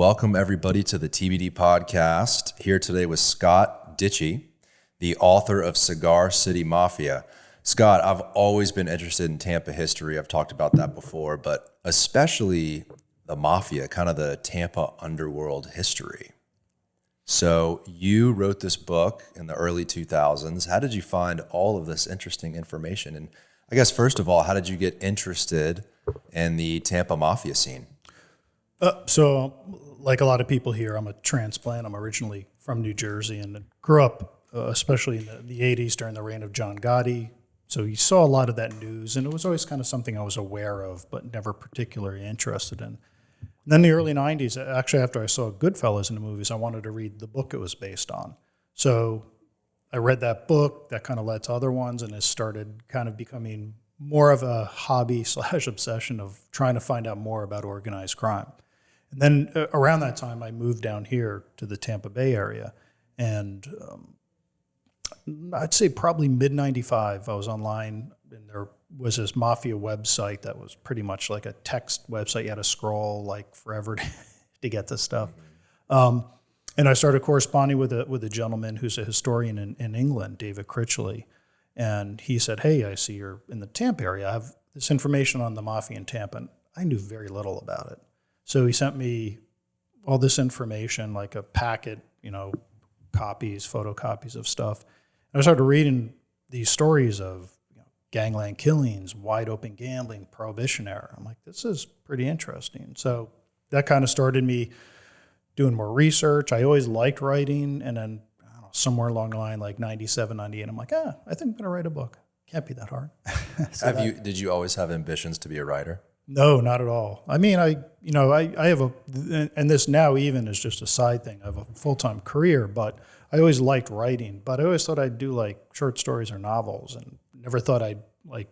Welcome everybody to the TBD podcast. Here today with Scott Deitche, the author of Cigar City Mafia. Scott, I've always been interested in Tampa history. I've talked about that before, but especially the Mafia, kind of the Tampa Underworld history. So you wrote this book in the early 2000s. How did you find all of this interesting information? And I guess, first of all, how did you get interested in the Tampa Mafia scene? So like a lot of people here, I'm a transplant. I'm originally from New Jersey and grew up, especially in the 80s during the reign of John Gotti. So you saw a lot of that news, and it was always kind of something I was aware of, but never particularly interested in. And then the early 90s, actually after I saw Goodfellas in the movies, I wanted to read the book it was based on. So I read that book, that kind of led to other ones, and it started kind of becoming more of a hobby / obsession of trying to find out more about organized crime. And then around that time, I moved down here to the Tampa Bay area. And I'd say probably mid-95, I was online, and there was this Mafia website that was pretty much like a text website. You had to scroll like forever to get to stuff. And I started corresponding with a gentleman who's a historian in England, David Critchley. And he said, hey, I see you're in the Tampa area. I have this information on the Mafia in Tampa. And I knew very little about it. So he sent me all this information, like a packet, photocopies of stuff. And I started reading these stories of gangland killings, wide open gambling, prohibition era. I'm like, this is pretty interesting. So that kind of started me doing more research. I always liked writing. And then somewhere along the line, like 97, 98, I'm like, I think I'm going to write a book. Can't be that hard. Did you always have ambitions to be a writer? No, not at all. I mean, I have and this now even is just a side thing. I have a full-time career, but I always liked writing, but I always thought I'd do like short stories or novels, and never thought I'd like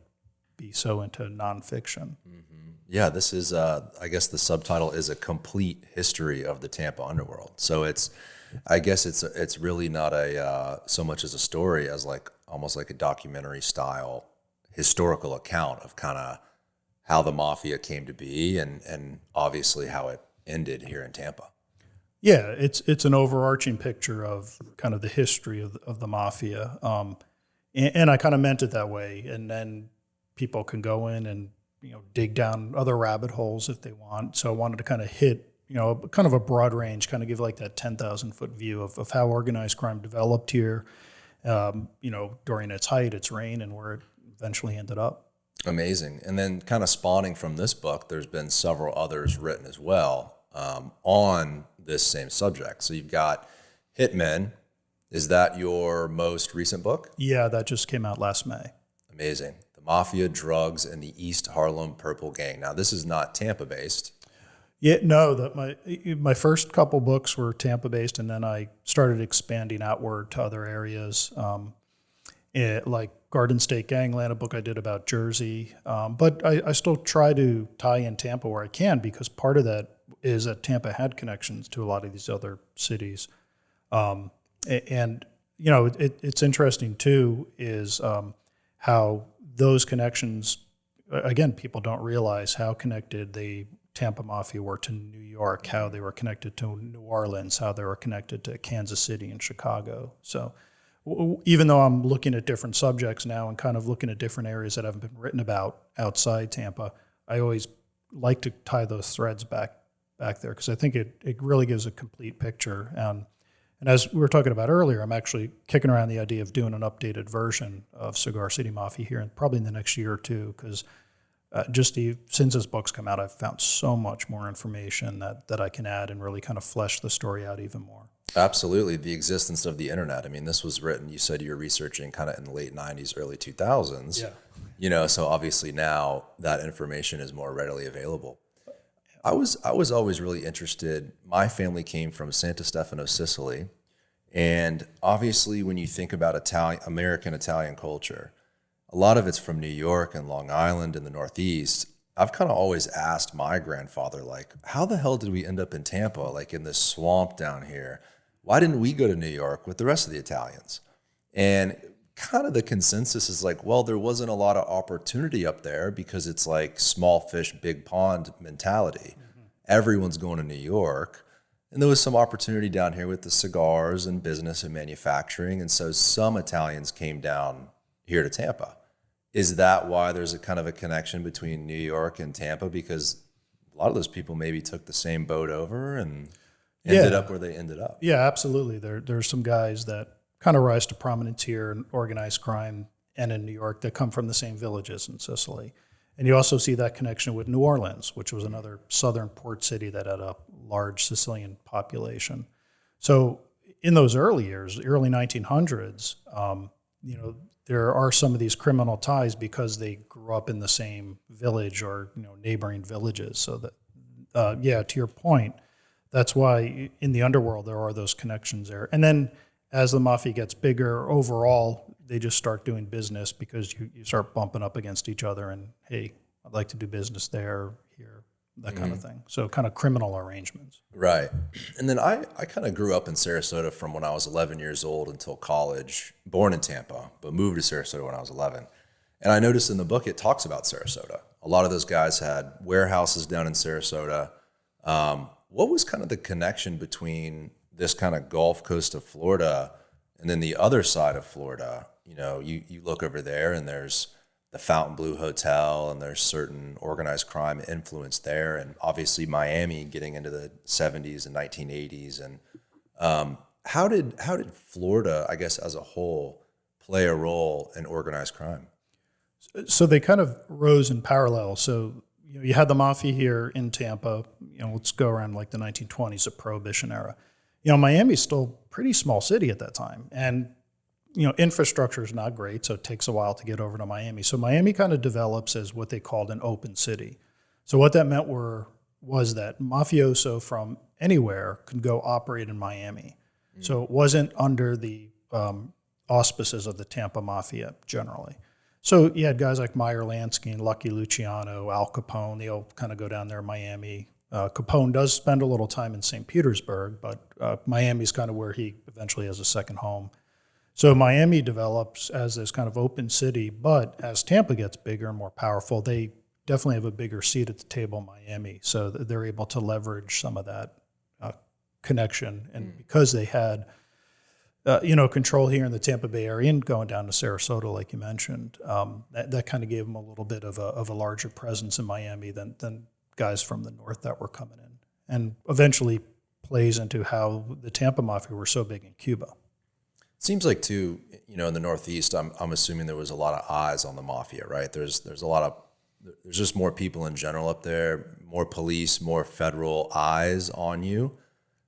be so into nonfiction. Mm-hmm. Yeah, this is, I guess the subtitle is A Complete History of the Tampa Underworld. So it's really not so much as a story as like almost like a documentary style historical account of kind of how the Mafia came to be and obviously how it ended here in Tampa. Yeah, it's an overarching picture of kind of the history of the Mafia. And I kind of meant it that way. And then people can go in and, dig down other rabbit holes if they want. So I wanted to kind of hit, kind of a broad range, kind of give like that 10,000 foot view of how organized crime developed here, during its height, its reign, and where it eventually ended up. Amazing. And then kind of spawning from this book, there's been several others written as well on this same subject. So you've got Hitmen. Is that your most recent book? Yeah, that just came out last May. Amazing. The Mafia, Drugs, and the East Harlem Purple Gang. Now, this is not Tampa-based. Yeah, no. My first couple books were Tampa-based, and then I started expanding outward to other areas, like Garden State Gangland, a book I did about Jersey. But I still try to tie in Tampa where I can, because part of that is that Tampa had connections to a lot of these other cities. It's interesting too is how those connections, again, people don't realize how connected the Tampa Mafia were to New York, how they were connected to New Orleans, how they were connected to Kansas City and Chicago. So even though I'm looking at different subjects now and kind of looking at different areas that haven't been written about outside Tampa, I always like to tie those threads back there, because I think it really gives a complete picture. And as we were talking about earlier, I'm actually kicking around the idea of doing an updated version of Cigar City Mafia here, and probably in the next year or two, because since this book's come out, I've found so much more information that I can add and really kind of flesh the story out even more. Absolutely. The existence of the internet. I mean, this was written, you said you were researching kind of in the late 90s, early 2000s. Yeah. So obviously now that information is more readily available. I was always really interested. My family came from Santo Stefano, Sicily. And obviously when you think about American Italian culture, a lot of it's from New York and Long Island and the Northeast. I've kind of always asked my grandfather, like, how the hell did we end up in Tampa, like in this swamp down here? Why didn't we go to New York with the rest of the Italians? And kind of the consensus is like, well, there wasn't a lot of opportunity up there because it's like small fish, big pond mentality. Mm-hmm. Everyone's going to New York. And there was some opportunity down here with the cigars and business and manufacturing. And so some Italians came down here to Tampa. Is that why there's a kind of a connection between New York and Tampa? Because a lot of those people maybe took the same boat over and ended up where they ended up. Yeah, absolutely. There's some guys that kind of rise to prominence here in organized crime and in New York that come from the same villages in Sicily. And you also see that connection with New Orleans, which was another southern port city that had a large Sicilian population. So in those early years, early 1900s, there are some of these criminal ties because they grew up in the same village or neighboring villages. So that, to your point, that's why in the underworld there are those connections there. And then as the mafia gets bigger, overall, they just start doing business because you start bumping up against each other and, hey, I'd like to do business there, here, that kind of thing. So kind of criminal arrangements. Right. And then I kind of grew up in Sarasota from when I was 11 years old until college, born in Tampa, but moved to Sarasota when I was 11. And I noticed in the book it talks about Sarasota. A lot of those guys had warehouses down in Sarasota. What was kind of the connection between this kind of Gulf Coast of Florida and then the other side of Florida? You look over there and there's the Fontainebleau Hotel and there's certain organized crime influence there. And obviously Miami getting into the 70s and 1980s. And how did Florida, I guess, as a whole play a role in organized crime? So they kind of rose in parallel. So you had the mafia here in Tampa, let's go around like the 1920s, the Prohibition era. Miami's still a pretty small city at that time. And infrastructure is not great, so it takes a while to get over to Miami. So Miami kind of develops as what they called an open city. So what that meant was that mafioso from anywhere could go operate in Miami. So it wasn't under the auspices of the Tampa Mafia generally. So you had guys like Meyer Lansky and Lucky Luciano, Al Capone. They all kind of go down there in Miami. Capone does spend a little time in St. Petersburg, but Miami's kind of where he eventually has a second home. So Miami develops as this kind of open city, but as Tampa gets bigger and more powerful, they definitely have a bigger seat at the table in Miami. So they're able to leverage some of that connection. And because they had, control here in the Tampa Bay area and going down to Sarasota, like you mentioned, that kind of gave them a little bit of a larger presence in Miami than guys from the north that were coming in. And eventually plays into how the Tampa Mafia were so big in Cuba. Seems like too, in the Northeast, I'm assuming there was a lot of eyes on the mafia, right? There's just more people in general up there, more police, more federal eyes on you.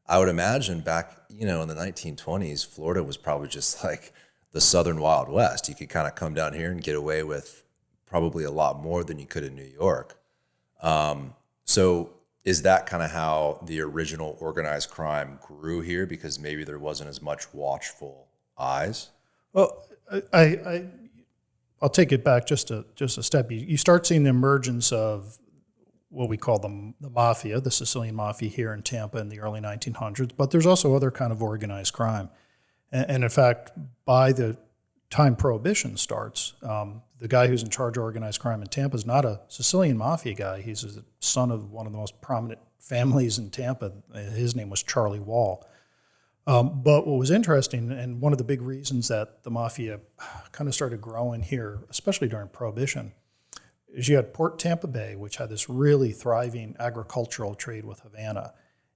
I would imagine back, in the 1920s, Florida was probably just like the Southern Wild West. You could kind of come down here and get away with probably a lot more than you could in New York. So is that kind of how the original organized crime grew here? Because maybe there wasn't as much watchful eyes? Well, I'll take it back just a step. You start seeing the emergence of what we call the mafia, the Sicilian mafia here in Tampa in the early 1900s, but there's also other kind of organized crime. And in fact, by the time Prohibition starts, the guy who's in charge of organized crime in Tampa is not a Sicilian mafia guy. He's the son of one of the most prominent families in Tampa. His name was Charlie Wall. But what was interesting, and one of the big reasons that the mafia kind of started growing here, especially during Prohibition, is you had Port Tampa Bay, which had this really thriving agricultural trade with Havana.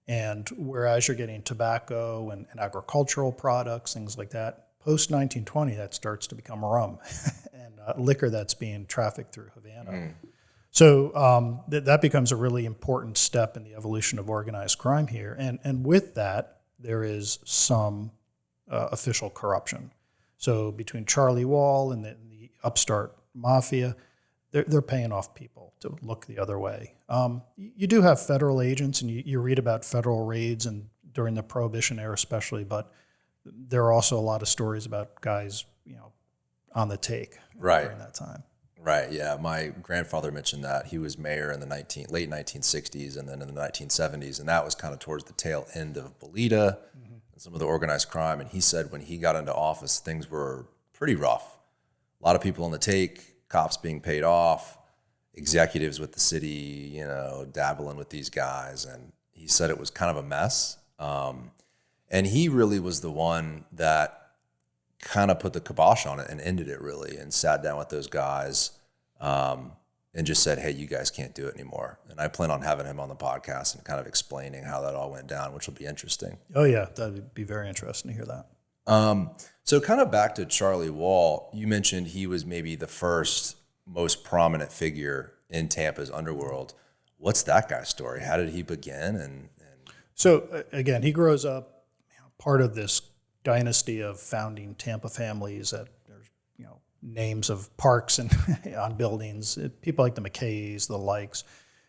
And whereas you're getting tobacco and agricultural products, things like that, post-1920, that starts to become rum and liquor that's being trafficked through Havana. So that becomes a really important step in the evolution of organized crime here. And with that, there is some official corruption. So between Charlie Wall and the upstart mafia, they're paying off people to look the other way. You do have federal agents, and you read about federal raids and during the Prohibition era especially, but there are also a lot of stories about guys, on the take during that time. Right, yeah. My grandfather mentioned that. He was mayor in the late 1960s and then in the 1970s, and that was kind of towards the tail end of Bolita and some of the organized crime. And he said when he got into office, things were pretty rough. A lot of people on the take, cops being paid off, executives with the city, dabbling with these guys. And he said it was kind of a mess. And he really was the one that kind of put the kibosh on it and ended it really, and sat down with those guys and just said, hey, you guys can't do it anymore. And I plan on having him on the podcast and kind of explaining how that all went down, which will be interesting. Oh, yeah. That would be very interesting to hear that. So kind of back to Charlie Wall, you mentioned he was maybe the first most prominent figure in Tampa's underworld. What's that guy's story? How did he begin? And So again, he grows up part of this dynasty of founding Tampa families that there's, names of parks and on buildings, people like the McKays, the Likes,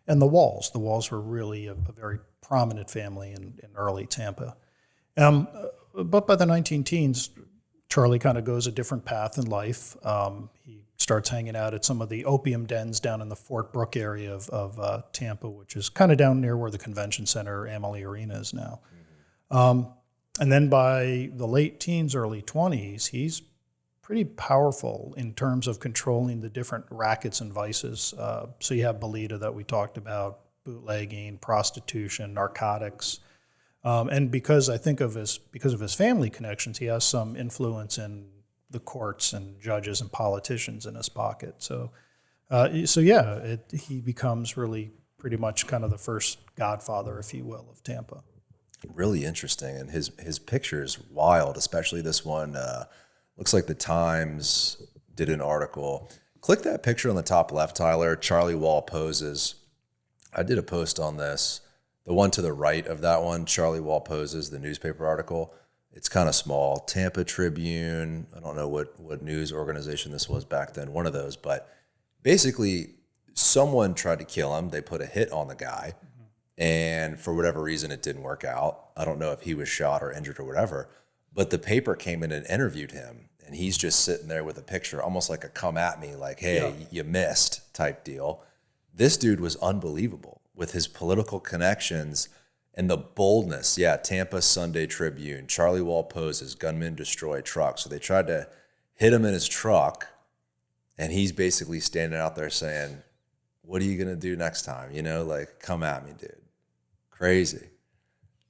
and the Walls. The Walls were really a very prominent family in early Tampa. But by the 19-teens, Charlie kind of goes a different path in life. He starts hanging out at some of the opium dens down in the Fort Brooke area of Tampa, which is kind of down near where the convention center, Amalie Arena, is now. And then by the late teens, early 20s, he's pretty powerful in terms of controlling the different rackets and vices. So you have Bolita that we talked about, bootlegging, prostitution, narcotics. And because of his family connections, he has some influence in the courts and judges and politicians in his pocket. So he becomes really pretty much kind of the first godfather, if you will, of Tampa. Really interesting. And his picture is wild, especially this one. Looks like the Times did an article. Click that picture on the top left, Tyler. Charlie Wall poses. I did a post on this. The one to the right of that one, Charlie Wall poses, the newspaper article. It's kind of small. Tampa Tribune. I don't know what news organization this was back then, one of those. But basically, someone tried to kill him. They put a hit on the guy. And for whatever reason, it didn't work out. I don't know if he was shot or injured or whatever. But the paper came in and interviewed him. And he's just sitting there with a picture, almost like a come at me, like, hey, you missed type deal. This dude was unbelievable with his political connections and the boldness. Yeah, Tampa Sunday Tribune, Charlie Wall poses, gunmen destroy truck. So they tried to hit him in his truck, and he's basically standing out there saying, what are you going to do next time? Like, come at me, dude. Crazy.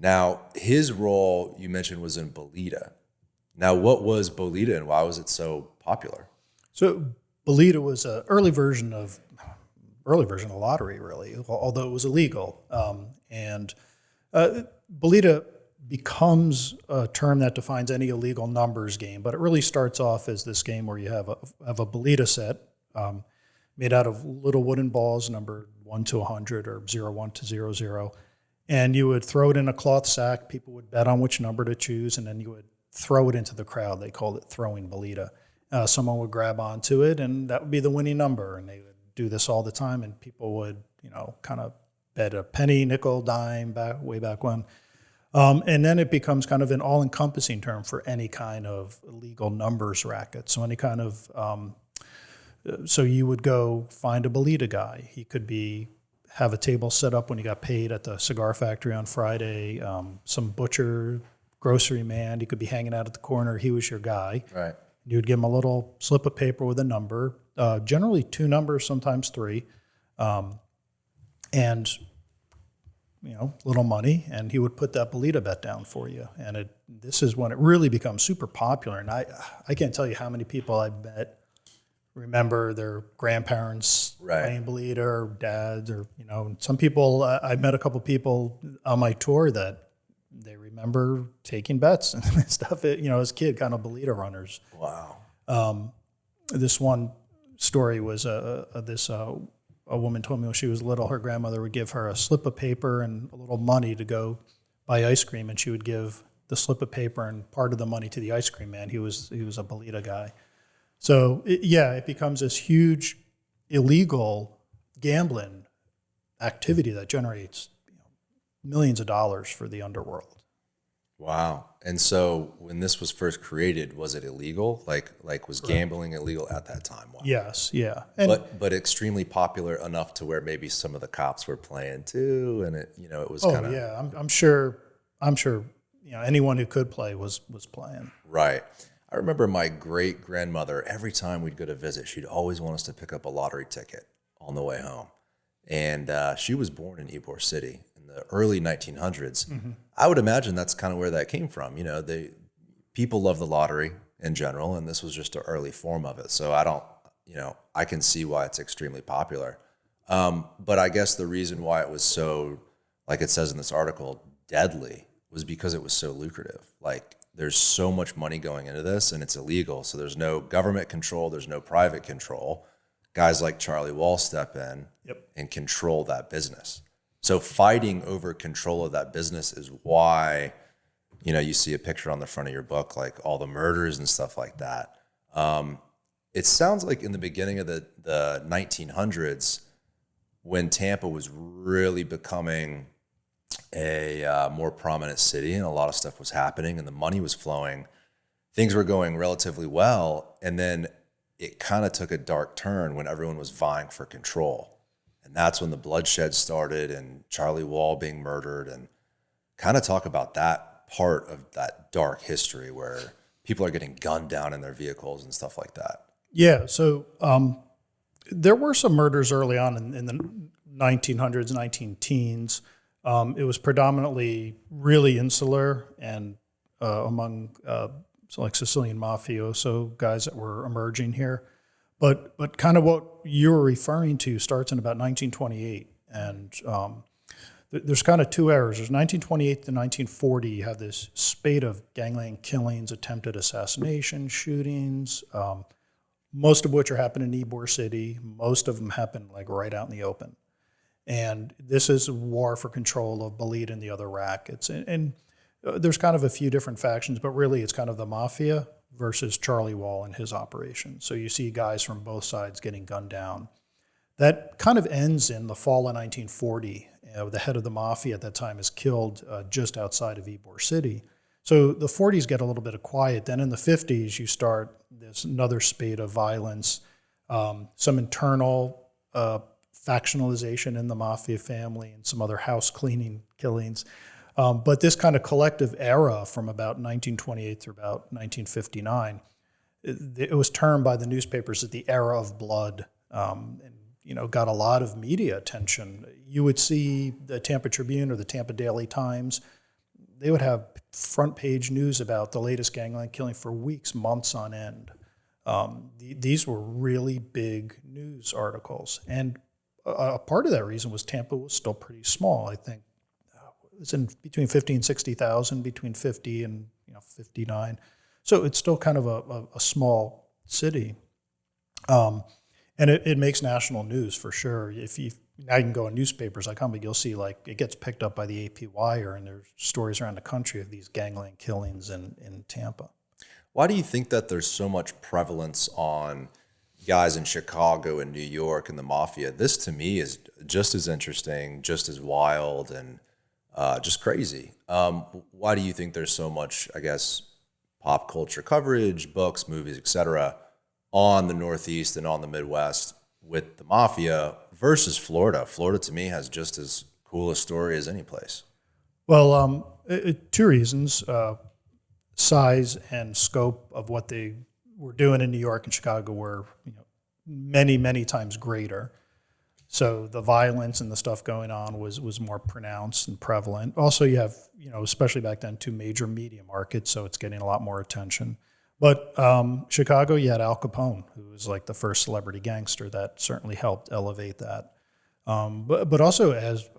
Now, his role, you mentioned, was in Bolita. Now, what was Bolita and why was it so popular? So Bolita was an early version of lottery, really, although it was illegal. And Bolita becomes a term that defines any illegal numbers game, but it really starts off as this game where you have a Bolita set made out of little wooden balls numbered 1 to 100 or 01 to 00. And you would throw it in a cloth sack. People would bet on which number to choose, and then you would throw it into the crowd. They called it throwing Bolita. Someone would grab onto it, and that would be the winning number. And they would do this all the time, and people would, kind of bet a penny, nickel, dime way back when. And then it becomes kind of an all-encompassing term for any kind of illegal numbers racket. So any kind of so you would go find a Bolita guy. He could have a table set up when he got paid at the cigar factory on Friday. Some butcher, grocery man. He could be hanging out at the corner. He was your guy. Right. You would give him a little slip of paper with a number, generally 2 numbers, sometimes 3, and little money, and he would put that Bolita bet down for you. And this is when it really becomes super popular. And I can't tell you how many people I bet remember their grandparents playing Bolita, or dads, or some people. I met a couple people on my tour that they remember taking bets and stuff. As a kid, kind of Bolita runners. Wow. This one story was a woman told me when she was little, her grandmother would give her a slip of paper and a little money to go buy ice cream, and she would give the slip of paper and part of the money to the ice cream man. He was a Bolita guy. So it becomes this huge illegal gambling activity that generates millions of dollars for the underworld. Wow. And so when this was first created, was it illegal? Like was gambling illegal at that time? Wow. Yes, yeah. But extremely popular enough to where maybe some of the cops were playing too, and it was kind of. Yeah, I'm sure anyone who could play was playing. Right. I remember my great grandmother, every time we'd go to visit, she'd always want us to pick up a lottery ticket on the way home. And she was born in Ybor City, in the early 1900s. I would imagine that's kind of where that came from. You know, people love the lottery in general, and this was just an early form of it. So I can see why it's extremely popular. But I guess the reason why it was so, like it says in this article, deadly was because it was so lucrative. Like, there's so much money going into this, and it's illegal. So there's no government control. There's no private control. Guys like Charlie Wall step in and control that business. So fighting over control of that business is why, you know, you see a picture on the front of your book, like all the murders and stuff like that. It sounds like in the beginning of the 1900s, when Tampa was really becoming a more prominent city and a lot of stuff was happening and the money was flowing, things were going relatively well. And then it kind of took a dark turn when everyone was vying for control. And that's when the bloodshed started and Charlie Wall being murdered, and kind of talk about that part of that dark history where people are getting gunned down in their vehicles and stuff like that. Yeah. So there were some murders early on in the 1900s, 19-teens. It was predominantly really insular and among like Sicilian mafioso guys that were emerging here. But kind of what you were referring to starts in about 1928. And there's kind of two eras. There's 1928 to 1940. You have this spate of gangland killings, attempted assassination, shootings, most of which are happening in Ybor City. Most of them happen like right out in the open. And this is a war for control of Bolita and the other rackets. And there's kind of a few different factions, but really it's kind of the mafia versus Charlie Wall and his operation. So you see guys from both sides getting gunned down. That kind of ends in the fall of 1940. The head of the mafia at that time is killed just outside of Ybor City. So the 40s get a little bit of quiet. Then in the 50s, you start this another spate of violence, some internal factionalization in the mafia family and some other house cleaning killings. But this kind of collective era from about 1928 through about 1959, it was termed by the newspapers as the era of blood, and got a lot of media attention. You would see the Tampa Tribune or the Tampa Daily Times. They would have front page news about the latest gangland killing for weeks, months on end. These were really big news articles. And a part of that reason was Tampa was still pretty small. I think it's in between 50 and 60,000, between 50 and 59. So it's still kind of a small city. And it makes national news for sure. Now you can go in newspapers like Humboldt, you'll see like it gets picked up by the AP Wire, and there's stories around the country of these gangland killings in Tampa. Why do you think that there's so much prevalence on guys in Chicago and New York and the mafia? This to me is just as interesting, just as wild, and just crazy. Why do you think there's so much, I guess, pop culture coverage, books, movies, etc., on the Northeast and on the Midwest with the mafia versus Florida? Florida to me has just as cool a story as any place. Well, two reasons: size and scope of what they were doing in New York and Chicago were many times greater. So the violence and the stuff going on was more pronounced and prevalent. Also, you have, especially back then, two major media markets, so it's getting a lot more attention. But Chicago, you had Al Capone, who was like the first celebrity gangster. That certainly helped elevate that. But also, as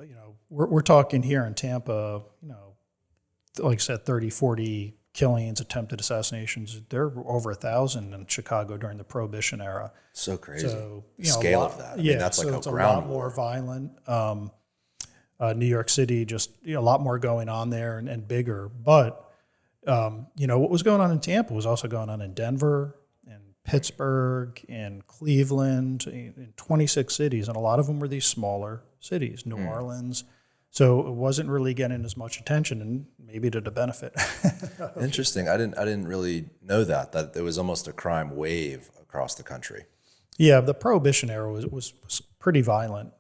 we're talking here in Tampa, like I said, 30, 40 killings, attempted assassinations. There were over 1,000 in Chicago during the Prohibition era. So crazy. So, scale of that. I mean, that's so like it's a a ground lot more war. violent. New York City, just a lot more going on there and bigger. But what was going on in Tampa was also going on in Denver, and Pittsburgh, and Cleveland, in 26 cities, and a lot of them were these smaller cities, New Orleans. So it wasn't really getting as much attention, and maybe to the benefit. Interesting. I didn't really know that it was almost a crime wave across the country. Yeah, the Prohibition era was pretty violent.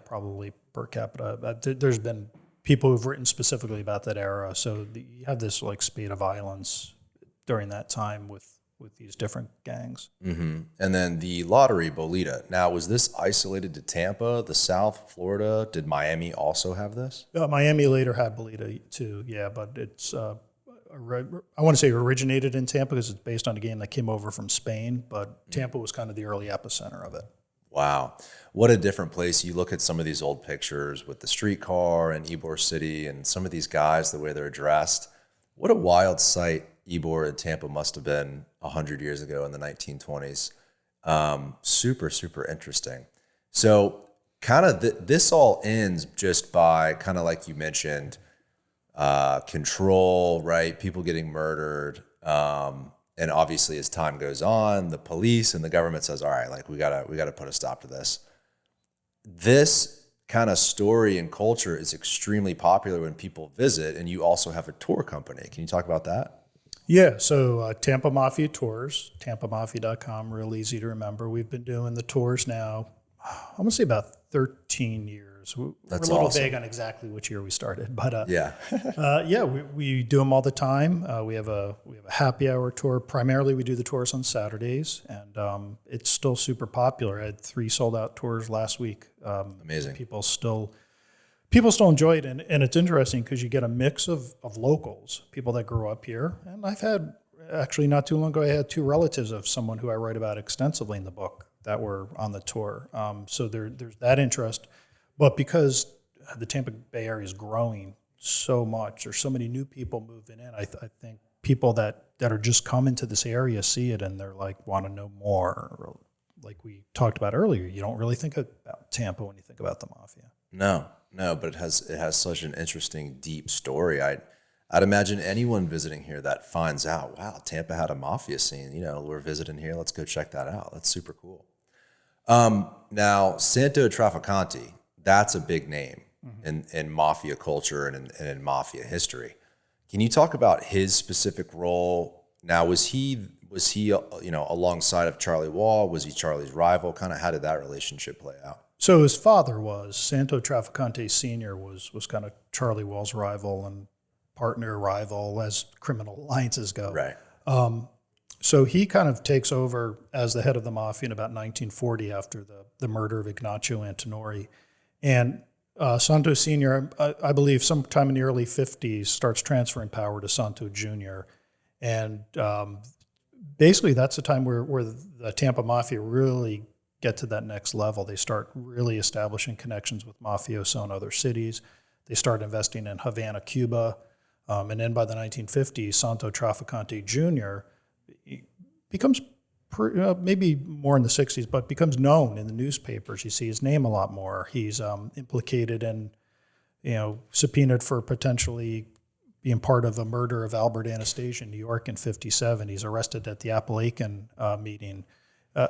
Probably per capita. There's been people who've written specifically about that era. So you have this like spate of violence during that time with with these different gangs. And then the lottery, Bolita. Now, was this isolated to Tampa, the South, Florida? Did Miami also have this? Miami later had Bolita too, yeah, but it's I want to say originated in Tampa because it's based on a game that came over from Spain, but Tampa was kind of the early epicenter of it. Wow. What a different place. You look at some of these old pictures with the streetcar and Ybor City and some of these guys, the way they're dressed. What a wild sight Ybor and Tampa must have been 100 years ago in the 1920s. Super, super interesting. So kind of this all ends just by kind of like you mentioned, control, right? People getting murdered. And obviously as time goes on, the police and the government says, all right, like we gotta put a stop to this. This kind of story and culture is extremely popular when people visit, and you also have a tour company. Can you talk about that? Yeah, so Tampa Mafia Tours, tampamafia.com, real easy to remember. We've been doing the tours now, I'm going to say about 13 years. That's We're a little awesome. vague on exactly which year we started, but Yeah. we do them all the time. We have a happy hour tour. Primarily, we do the tours on Saturdays, and it's still super popular. I had 3 sold out tours last week. Amazing. People still enjoy it, and it's interesting because you get a mix of locals, people that grew up here, and I've had actually not too long ago. I had 2 relatives of someone who I write about extensively in the book that were on the tour. So there's that interest. But because the Tampa Bay area is growing so much, there's so many new people moving in, I think people that are just coming to this area see it and they're like, want to know more. Or like we talked about earlier, you don't really think about Tampa when you think about the Mafia. No, but it has such an interesting, deep story. I'd imagine anyone visiting here that finds out, wow, Tampa had a mafia scene. You know, we're visiting here. Let's go check that out. That's super cool. Now, Santo Trafficante, that's a big name in mafia culture and in mafia history. Can you talk about his specific role? Now, was he alongside of Charlie Wall? Was he Charlie's rival? Kind of how did that relationship play out? So his father was Santo Trafficante Sr. was kind of Charlie Wall's rival and partner rival as criminal alliances go. Right. So he kind of takes over as the head of the mafia in about 1940 after the murder of Ignacio Antinori. And Santo Sr., I believe sometime in the early 50s, starts transferring power to Santo Jr. And basically that's the time where the Tampa Mafia really get to that next level. They start really establishing connections with mafioso in other cities. They start investing in Havana, Cuba. And then by the 1950s, Santo Trafficante Jr. becomes, maybe more in the 60s, but becomes known in the newspapers. You see his name a lot more. He's implicated and, subpoenaed for potentially being part of a murder of Albert Anastasia in New York in 57. He's arrested at the Appalachian meeting.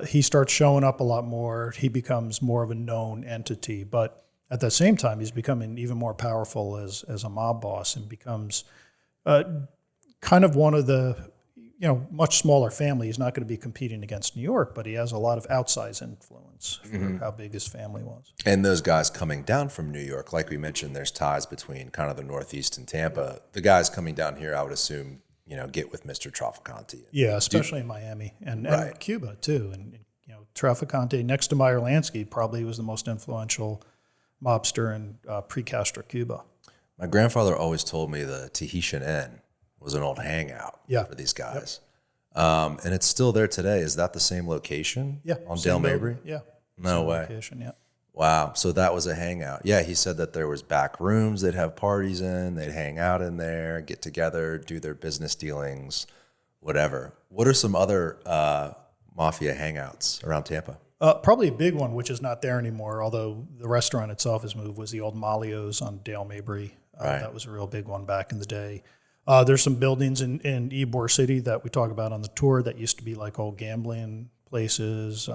He starts showing up a lot more. He becomes more of a known entity, but at the same time, he's becoming even more powerful as a mob boss and becomes kind of one of the, much smaller family. He's not going to be competing against New York, but he has a lot of outsized influence for how big his family was. And those guys coming down from New York, like we mentioned, there's ties between kind of the Northeast and Tampa. The guys coming down here, I would assume, get with Mr. Trafficante. Yeah, especially in Miami and Right. Cuba too. And Trafficante, next to Meyer Lansky, probably was the most influential mobster in pre-Castro Cuba. My grandfather always told me the Tahitian Inn was an old hangout for these guys. Yep. And it's still there today. Is that the same location? Yeah. On Dale Mabry? Yeah. No way. Location, yeah. Wow. So that was a hangout. Yeah, he said that there was back rooms they'd have parties in. They'd hang out in there, get together, do their business dealings, whatever. What are some other mafia hangouts around Tampa? Probably a big one, which is not there anymore, although the restaurant itself has moved, was the old Malio's on Dale Mabry. Right. That was a real big one back in the day. There's some buildings in Ybor City that we talk about on the tour that used to be like old gambling places.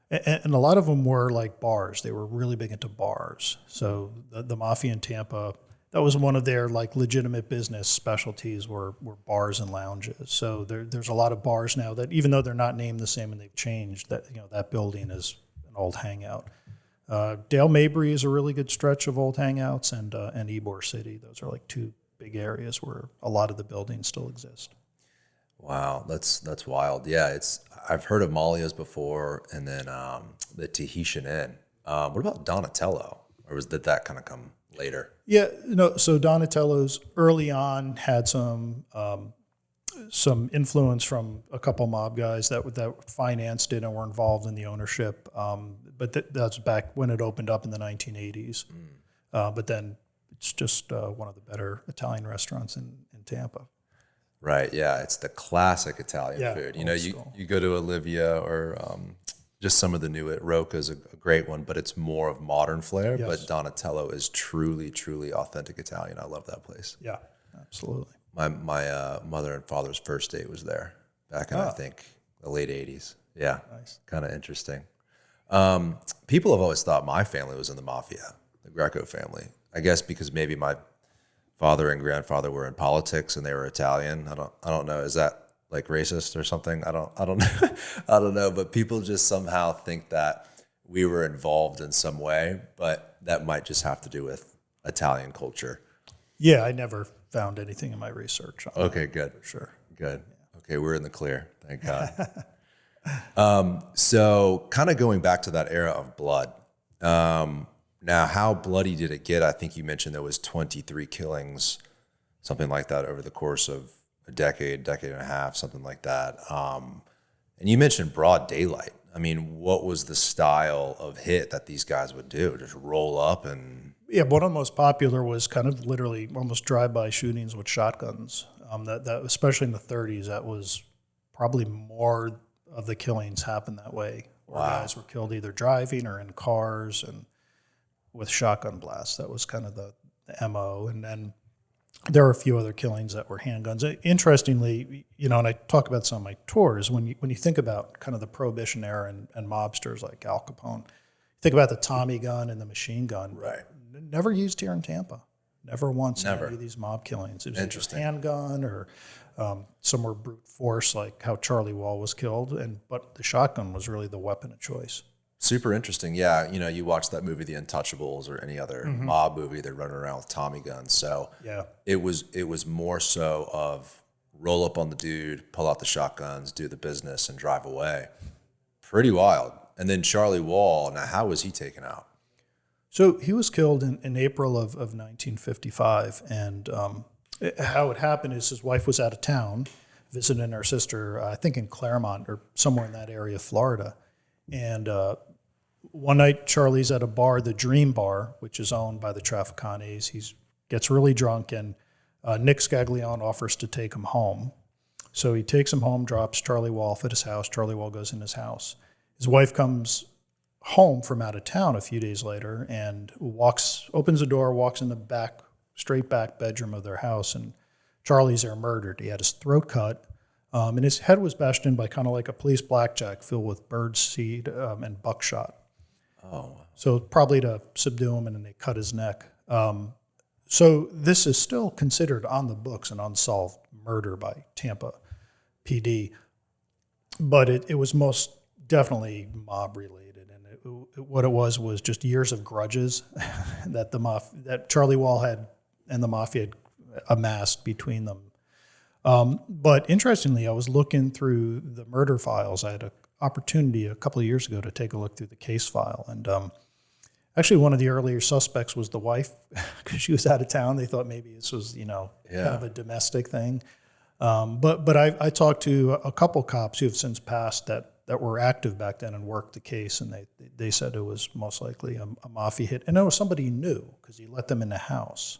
And a lot of them were like bars. They were really big into bars. So the Mafia in Tampa, that was one of their like legitimate business specialties were bars and lounges. So there's a lot of bars now that even though they're not named the same and they've changed, that building is an old hangout. Dale Mabry is a really good stretch of old hangouts, and Ybor City. Those are like 2 big areas where a lot of the buildings still exist. Wow, that's wild. Yeah, I've heard of Malia's before, and then the Tahitian Inn. What about Donatello, or did that kind of come later? Yeah, no. So Donatello's early on had some influence from a couple mob guys that financed it and were involved in the ownership. But that's back when it opened up in the 1980s. But then it's just one of the better Italian restaurants in Tampa. Right. Yeah, it's the classic Italian food. You know, you go to Olivia or just some of the new Rocca is a great one, but it's more of modern flair. Yes. But Donatello is truly, truly authentic Italian. I love that place. Yeah, absolutely. My mother and father's first date was there back in I think the late '80s. Yeah, Nice. kind of interesting. People have always thought my family was in the mafia, the Greco family. I guess because maybe my father and grandfather were in politics and they were Italian. I don't know. Is that like racist or something? I don't know. I don't know. But people just somehow think that we were involved in some way, but that might just have to do with Italian culture. Yeah, I never found anything in my research on Okay, good. for sure. Good. Okay, we're in the clear. Thank God. So kind of going back to that era of blood. Now, how bloody did it get? I think you mentioned there was 23 killings, something like that, over the course of a decade and a half, something like that. And you mentioned broad daylight. I mean, what was the style of hit that these guys would do? Just roll up and... Yeah, one of the most popular was kind of literally almost drive-by shootings with shotguns. That especially in the 30s, that was probably more of the killings happened that way. Where guys were killed either driving or in cars and with shotgun blasts. That was kind of the MO. And then there were a few other killings that were handguns. Interestingly, you know, and I talk about some of my tours, when you think about kind of the Prohibition era and mobsters like Al Capone, think about the Tommy gun and the machine gun. Right. Never used here in Tampa. Never once in Never. any of these mob killings. It was Interesting. either handgun or some were brute force, like how Charlie Wall was killed. But the shotgun was really the weapon of choice. Super interesting. Yeah, you know, you watch that movie, The Untouchables, or any other mob movie, they're running around with Tommy guns. So Yeah. it was more so of roll up on the dude, pull out the shotguns, do the business, and drive away. Pretty wild. And then Charlie Wall, now how was he taken out? So he was killed in April of 1955. And how it happened is his wife was out of town visiting her sister, I think in Claremont or somewhere in that area of Florida. And one night, Charlie's at a bar, the Dream Bar, which is owned by the Trafficantes. He gets really drunk, and Nick Scaglione offers to take him home. So he takes him home, drops Charlie Wall off at his house. Charlie Wall goes in his house. His wife comes home from out of town a few days later and opens the door, walks in the straight back bedroom of their house, and Charlie's there murdered. He had his throat cut. And his head was bashed in by kind of like a police blackjack filled with bird seed and buckshot. Oh, So probably to subdue him, and then they cut his neck. So this is still considered on the books an unsolved murder by Tampa PD. But it was most definitely mob related. And what it was just years of grudges that Charlie Wall had and the Mafia had amassed between them. But interestingly, I was looking through the murder files. I had an opportunity a couple of years ago to take a look through the case file. And actually, one of the earlier suspects was the wife because she was out of town. They thought maybe this was, kind of a domestic thing. But I talked to a couple cops who have since passed that were active back then and worked the case. And they said it was most likely a Mafia hit. And it was somebody he knew because he let them in the house.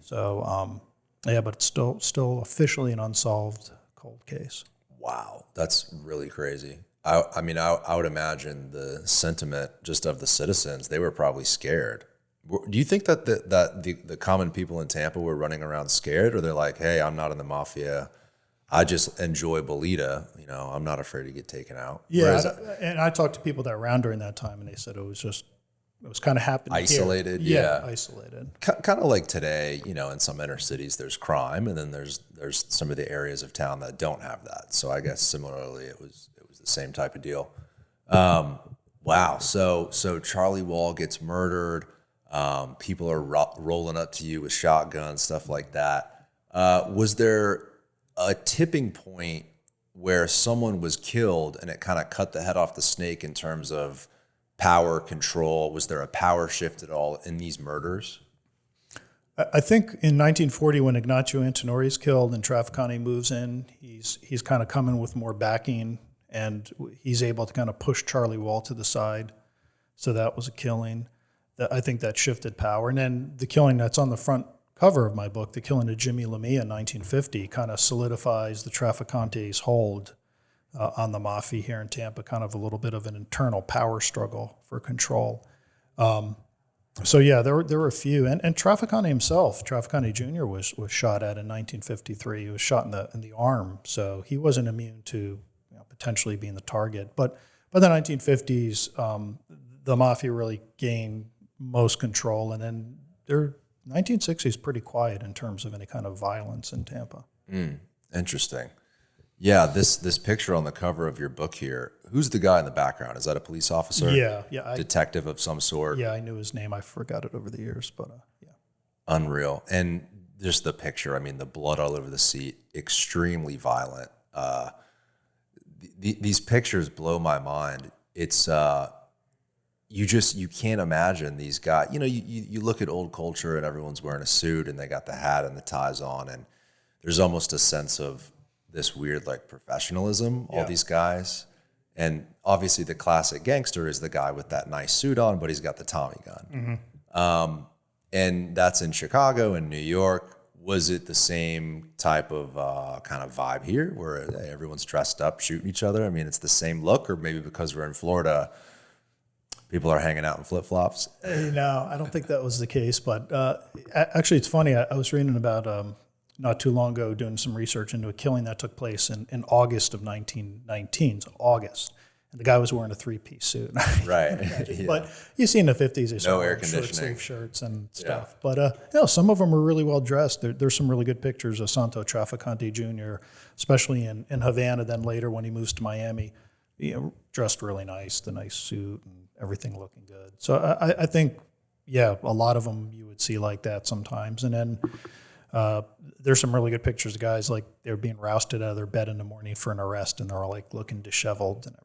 So... yeah, but it's still officially an unsolved cold case. wow. That's really crazy. I mean, I would imagine the sentiment just of the citizens, they were probably scared. Do you think that the common people in Tampa were running around scared, or they're like, hey, I'm not in the Mafia. I just enjoy Bolita. I'm not afraid to get taken out. Yeah, and I talked to people that were around during that time, and they said it was kind of happening Isolated, here. yeah. Isolated. Kind of like today, in some inner cities, there's crime, and then there's some of the areas of town that don't have that. So I guess similarly, it was the same type of deal. Wow. So Charlie Wall gets murdered. People are rolling up to you with shotguns, stuff like that. Was there a tipping point where someone was killed and it kind of cut the head off the snake in terms of power control? Was there a power shift at all in these murders? I think in 1940, when Ignacio Antinori is killed and Trafficante moves in, he's kind of coming with more backing, and he's able to kind of push Charlie Wall to the side. So that was a killing. I think that shifted power. And then the killing that's on the front cover of my book, the killing of Jimmy Lamia in 1950, kind of solidifies the Trafficante's hold on the Mafia here in Tampa, kind of a little bit of an internal power struggle for control. So yeah, there were a few, and Trafficante himself, Trafficante Jr. was shot at in 1953. He was shot in the arm, so he wasn't immune to potentially being the target. But by the 1950s, the Mafia really gained most control, and then their 1960s pretty quiet in terms of any kind of violence in Tampa. Interesting. Yeah, this picture on the cover of your book here, who's the guy in the background? Is that a police officer? Yeah. Detective of some sort? Yeah, I knew his name. I forgot it over the years, but yeah. Unreal. And just the picture, I mean, the blood all over the seat, extremely violent. These pictures blow my mind. It's, you can't imagine these guys. You look at old culture and everyone's wearing a suit and they got the hat and the ties on, and there's almost a sense of this weird like professionalism, all these guys. And obviously the classic gangster is the guy with that nice suit on, but he's got the Tommy gun. And that's in Chicago and New York. Was it the same type of kind of vibe here where everyone's dressed up, shooting each other? I mean, it's the same look, or maybe because we're in Florida, people are hanging out in flip-flops? No, I don't think that was the case. But actually, it's funny. I was reading about not too long ago, doing some research into a killing that took place in August of 1919, so August. And the guy was wearing a three-piece suit. Right. Yeah. But you see in the 50s, they No air short conditioning. sleeve shirts and stuff. Yeah. But some of them are really well dressed. There's some really good pictures of Santo Trafficante Jr., especially in Havana. Then later when he moves to Miami, dressed really nice, the nice suit and everything looking good. So I think, a lot of them you would see like that sometimes. And then there's some really good pictures of guys like they're being rousted out of their bed in the morning for an arrest, and they're all like looking disheveled and everything.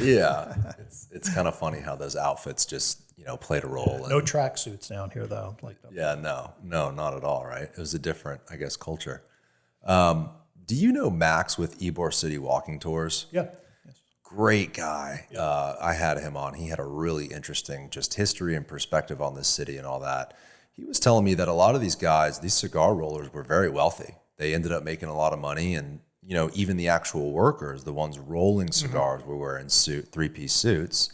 Yeah, it's kind of funny how those outfits just played a role. No track suits down here though. Yeah, no, not at all. Right, it was a different, I guess, culture. Do you know Max with Ybor City Walking Tours? Yeah. Yes. Great guy. Yeah. I had him on. He had a really interesting just history and perspective on this city and all that. He was telling me that a lot of these guys, these cigar rollers, were very wealthy. They ended up making a lot of money, and even the actual workers, the ones rolling cigars, were wearing three-piece suits.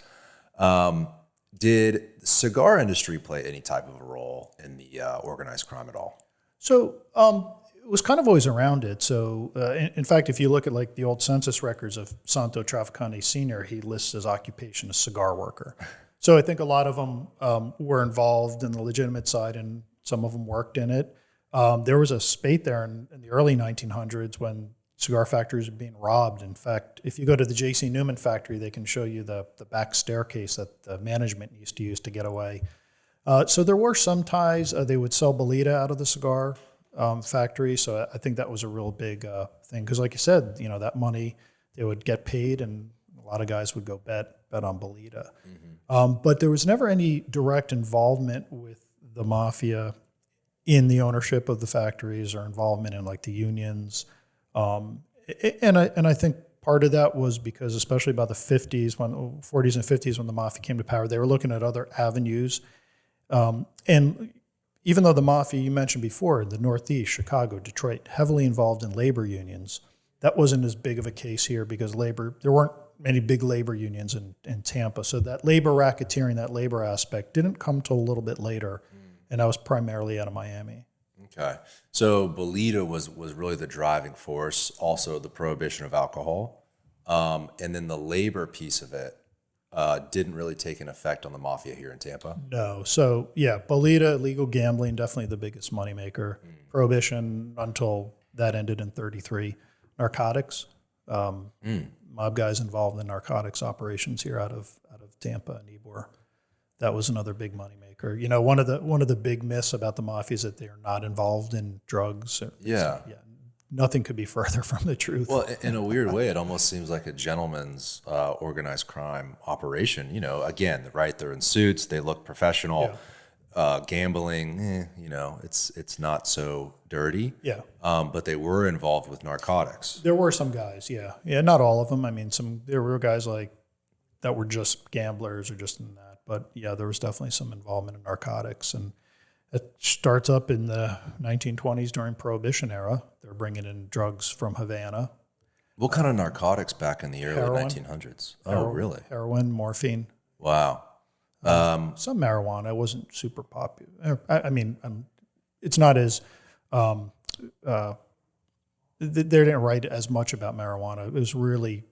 Did the cigar industry play any type of a role in the organized crime at all? So it was kind of always around it. So in fact, if you look at like the old census records of Santo Trafficante Sr., he lists his occupation as cigar worker. So I think a lot of them were involved in the legitimate side, and some of them worked in it. There was a spate there in the early 1900s when cigar factories were being robbed. In fact, if you go to the J.C. Newman factory, they can show you the back staircase that the management used to use to get away. So there were some ties. They would sell Bolita out of the cigar factory. So I think that was a real big thing. Because like you said, that money, they would get paid, and a lot of guys would go bet on Bolita. But there was never any direct involvement with the Mafia in the ownership of the factories or involvement in like the unions. And I think part of that was because, especially by the 40s and 50s, when the Mafia came to power, they were looking at other avenues. And even though the Mafia, you mentioned before, in the Northeast, Chicago, Detroit, heavily involved in labor unions, that wasn't as big of a case here because there weren't many big labor unions in Tampa. So that labor racketeering, that labor aspect didn't come till a little bit later. And that was primarily out of Miami. Okay. So Bolita was really the driving force, also the prohibition of alcohol. And then the labor piece of it didn't really take an effect on the Mafia here in Tampa. No. So, Bolita, illegal gambling, definitely the biggest moneymaker. Prohibition until that ended in 1933. Narcotics. Mob guys involved in narcotics operations here out of Tampa and Ybor. That was another big moneymaker. One of the big myths about the Mafia is that they are not involved in drugs. nothing could be further from the truth. Well, in a weird way, it almost seems like a gentleman's organized crime operation. Again, right? They're in suits, they look professional. Gambling, it's not so dirty. Yeah. But they were involved with narcotics. There were some guys, yeah, not all of them. I mean, there were guys like that were just gamblers or just in that. But yeah, there was definitely some involvement in narcotics, and it starts up in the 1920s during Prohibition era. They're bringing in drugs from Havana. What kind of narcotics back in the early Heroin. 1900s? Oh, really? Heroin, morphine. Wow. Some marijuana wasn't super popular. It's not as they didn't write as much about marijuana. It was really,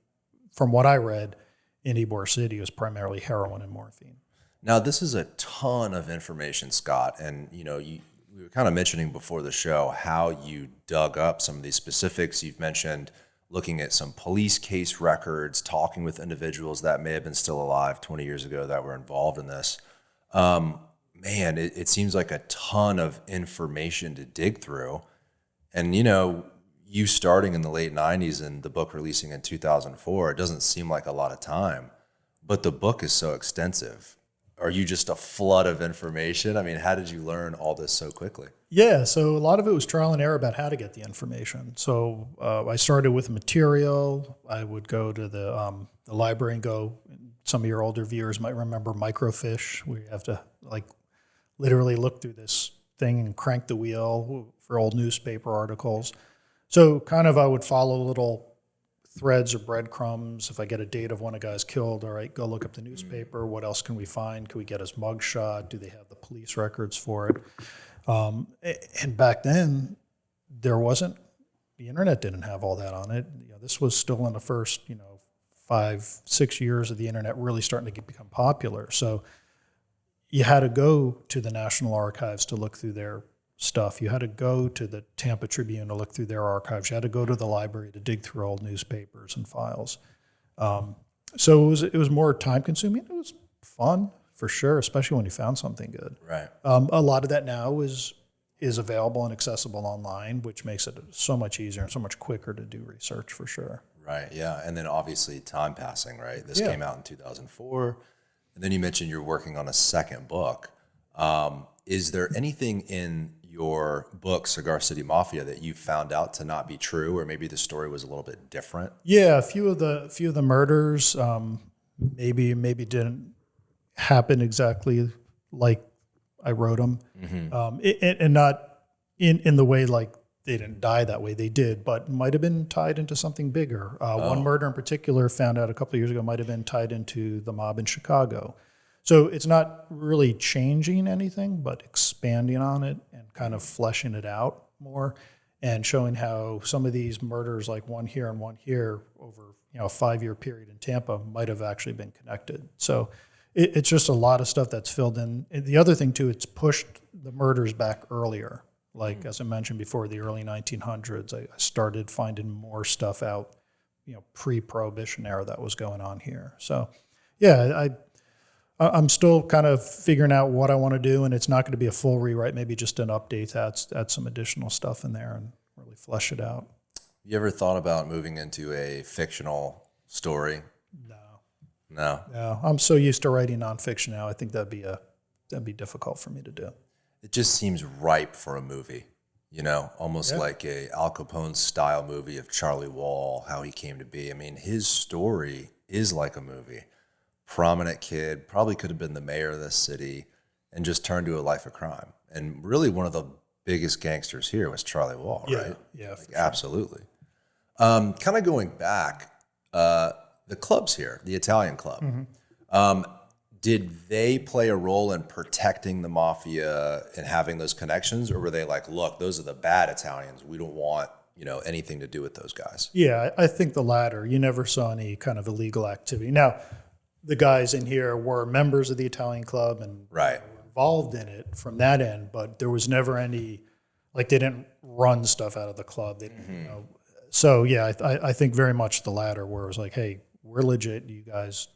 from what I read, in Ybor City, it was primarily heroin and morphine. Now, this is a ton of information, Scott, and we were kind of mentioning before the show how you dug up some of these specifics. You've mentioned looking at some police case records, talking with individuals that may have been still alive 20 years ago that were involved in this. Man, it seems like a ton of information to dig through. And, you starting in the late 90s and the book releasing in 2004, it doesn't seem like a lot of time, but the book is so extensive. Are you just a flood of information? I mean, how did you learn all this so quickly? Yeah, so a lot of it was trial and error about how to get the information. So I started with material. I would go to the library and go. Some of your older viewers might remember microfiche, where you have to literally look through this thing and crank the wheel for old newspaper articles. So kind of I would follow little threads or breadcrumbs. If I get a date of when a guy's killed, all right, go look up the newspaper. What else can we find? Can we get his mugshot? Do they have the police records for it? And back then, the internet didn't have all that on it. This was still in the first, 5-6 years of the internet really starting to become popular. So you had to go to the National Archives to look through their stuff. You had to go to the Tampa Tribune to look through their archives. You had to go to the library to dig through old newspapers and files. So it was more time consuming. It was fun for sure, especially when you found something good. Right. A lot of that now is available and accessible online, which makes it so much easier and so much quicker to do research for sure. Right. Yeah. And then obviously time passing, right? This came out in 2004. And then you mentioned you're working on a second book. Is there anything in your book, Cigar City Mafia, that you found out to not be true, or maybe the story was a little bit different? Yeah, a few of the murders maybe didn't happen exactly like I wrote them, and not in the way like they didn't die that way. They did, but might have been tied into something bigger. One murder in particular, found out a couple of years ago, might have been tied into the mob in Chicago. So it's not really changing anything, but expanding on it and kind of fleshing it out more, and showing how some of these murders, like one here and one here, over a 5-year period in Tampa, might have actually been connected. So it's just a lot of stuff that's filled in. And the other thing too, it's pushed the murders back earlier. Like as I mentioned before, the early 1900s, I started finding more stuff out, pre-Prohibition era that was going on here. So yeah, I'm still kind of figuring out what I want to do, and it's not going to be a full rewrite, maybe just an update, add some additional stuff in there and really flesh it out. You ever thought about moving into a fictional story? No. I'm so used to writing nonfiction now. I think that'd be difficult for me to do. It just seems ripe for a movie, almost like a Al Capone style movie of Charlie Wall, how he came to be. I mean, his story is like a movie. Prominent kid, probably could have been the mayor of this city, and just turned to a life of crime. And really one of the biggest gangsters here was Charlie Wall, right? Yeah, sure. Absolutely. Kind of going back, the clubs here, the Italian club, did they play a role in protecting the mafia and having those connections, or were they like, look, those are the bad Italians, we don't want anything to do with those guys? Yeah, I think the latter. You never saw any kind of illegal activity. Now, the guys in here were members of the Italian club and right. were involved in it from that end, but there was never any, they didn't run stuff out of the club. They didn't, So yeah, I think very much the latter, where it was like, hey, we're legit. You guys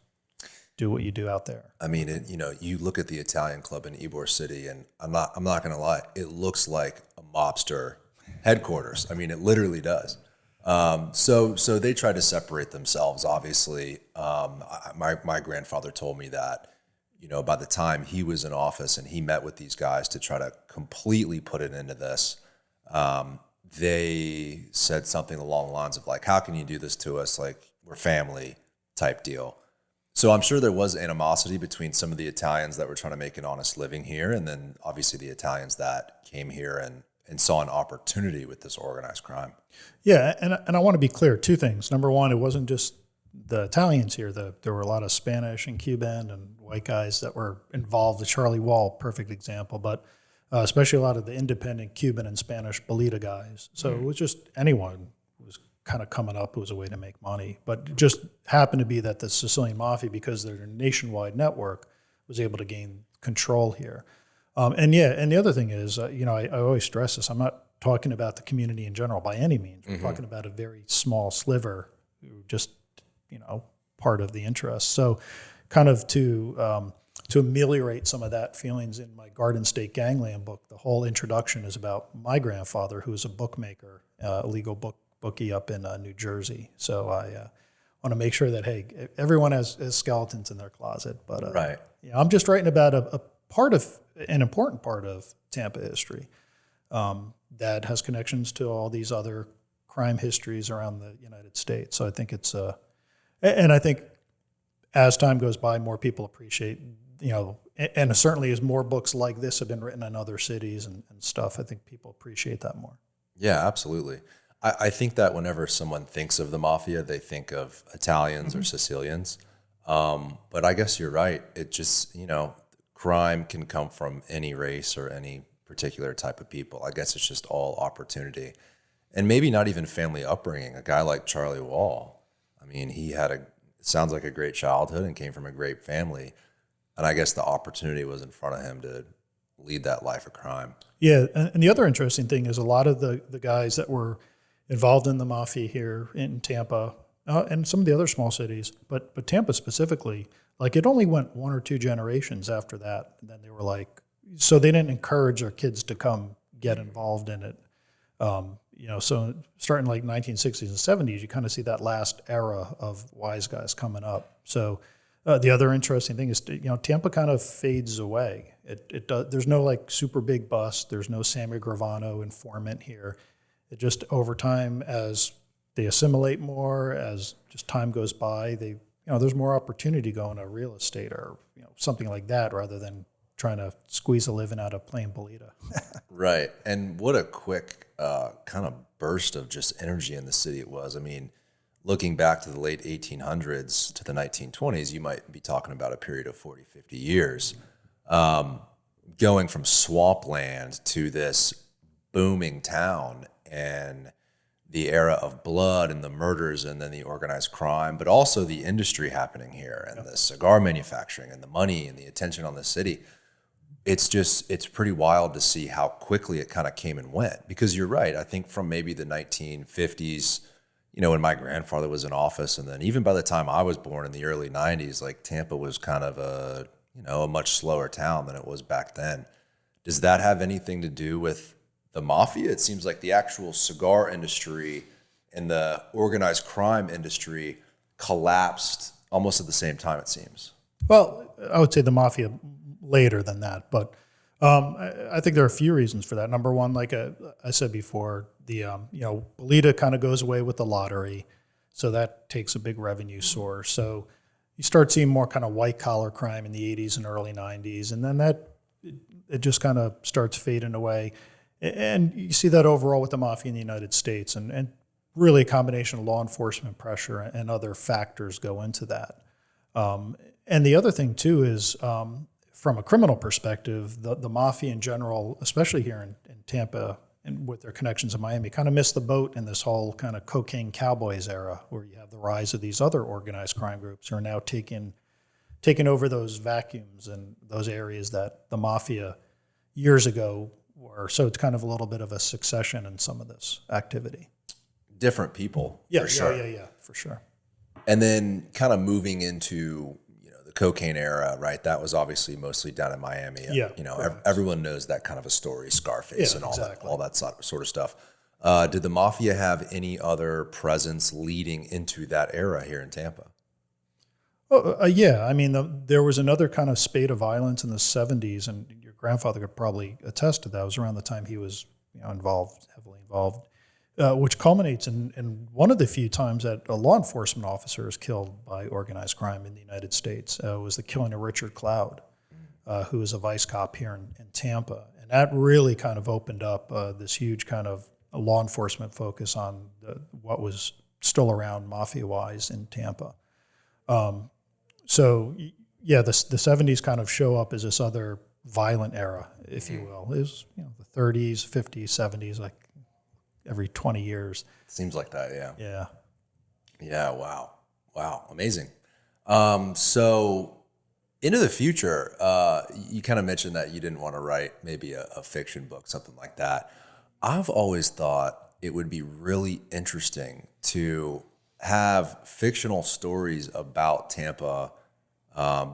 do what you do out there. I mean, you look at the Italian club in Ybor City, and I'm not going to lie, it looks like a mobster headquarters. I mean, it literally does. So they try to separate themselves. Obviously, my grandfather told me that, by the time he was in office and he met with these guys to try to completely put it into this, they said something along the lines of like, how can you do this to us? Like, we're family type deal. So I'm sure there was animosity between some of the Italians that were trying to make an honest living here, and then obviously the Italians that came here and saw an opportunity with this organized crime. Yeah, and I want to be clear, two things. Number one, it wasn't just the Italians here. There were a lot of Spanish and Cuban and white guys that were involved. The Charlie Wall, perfect example, but especially a lot of the independent Cuban and Spanish Bolita guys. So it was just anyone who was kind of coming up. It was a way to make money. But it just happened to be that the Sicilian Mafia, because their nationwide network, was able to gain control here. And the other thing is, I always stress this. I'm not talking about the community in general by any means. We're talking about a very small sliver, who just, part of the interest. So kind of to ameliorate some of that feelings, in my Garden State Gangland book, the whole introduction is about my grandfather, who was a bookmaker, a legal bookie up in New Jersey. So I want to make sure that, hey, everyone has skeletons in their closet. But Right. I'm just writing about an important part of Tampa history that has connections to all these other crime histories around the United States. So I think it's and I think as time goes by, more people appreciate, and certainly as more books like this have been written in other cities and stuff, I think people appreciate that more. Yeah, absolutely. I think that whenever someone thinks of the mafia, they think of Italians or Sicilians. But I guess you're right. It just, crime can come from any race or any particular type of people. I guess it's just all opportunity. And maybe not even family upbringing. A guy like Charlie Wall, I mean, he had it sounds like a great childhood and came from a great family. And I guess the opportunity was in front of him to lead that life of crime. Yeah, and the other interesting thing is a lot of the guys that were involved in the mafia here in Tampa and some of the other small cities, but Tampa specifically, like it only went one or two generations after that. And then they were like, so they didn't encourage their kids to come get involved in it. So starting like 1960s and 70s, you kind of see that last era of wise guys coming up. So the other interesting thing is, Tampa kind of fades away. It does. There's no like super big bust. There's no Sammy Gravano informant here. It just over time, as they assimilate more, as just time goes by, there's more opportunity going to real estate or something like that, rather than trying to squeeze a living out of playing Bolita. Right. And what a quick kind of burst of just energy in the city it was. I mean, looking back to the late 1800s to the 1920s, you might be talking about a period of 40, 50 years, going from swampland to this booming town, and the era of blood and the murders and then the organized crime, but also the industry happening here and the cigar manufacturing and the money and the attention on the city. It's pretty wild to see how quickly it kind of came and went, because you're right. I think from maybe the 1950s, when my grandfather was in office, and then even by the time I was born in the early 90s, like Tampa was kind of a much slower town than it was back then. Does that have anything to do with the mafia? It seems like the actual cigar industry and the organized crime industry collapsed almost at the same time, it seems. Well, I would say the mafia later than that, but I think there are a few reasons for that. Number one, like I said before, the Bolita kind of goes away with the lottery, so that takes a big revenue source. So you start seeing more kind of white collar crime in the 80s and early 90s, and then it just kind of starts fading away. And you see that overall with the mafia in the United States, and really a combination of law enforcement pressure and other factors go into that. And the other thing too is, from a criminal perspective, the mafia in general, especially here in Tampa and with their connections in Miami, kind of missed the boat in this whole kind of cocaine cowboys era, where you have the rise of these other organized crime groups who are now taking over those vacuums and those areas that the mafia years ago were. So it's kind of a little bit of a succession in some of this activity. Different people, for sure. And then kind of moving into the cocaine era, right? That was obviously mostly down in Miami. Yeah, everyone knows that kind of a story, Scarface and all exactly. all that sort of stuff. Did the Mafia have any other presence leading into that era here in Tampa? Yeah, I mean, there was another kind of spate of violence in the 70s, and your grandfather could probably attest to that. It was around the time he was heavily involved, which culminates in one of the few times that a law enforcement officer is killed by organized crime in the United States. Was the killing of Richard Cloud, who was a vice cop here in Tampa. And that really kind of opened up this huge kind of a law enforcement focus on what was still around mafia-wise in Tampa. So, yeah, the 70s kind of show up as this other violent era, if you will. It was, the 30s, 50s, 70s, like every 20 years. Seems like that, yeah. Yeah. Yeah, wow. Wow, amazing. So into the future, you kind of mentioned that you didn't want to write maybe a fiction book, something like that. I've always thought it would be really interesting to have fictional stories about Tampa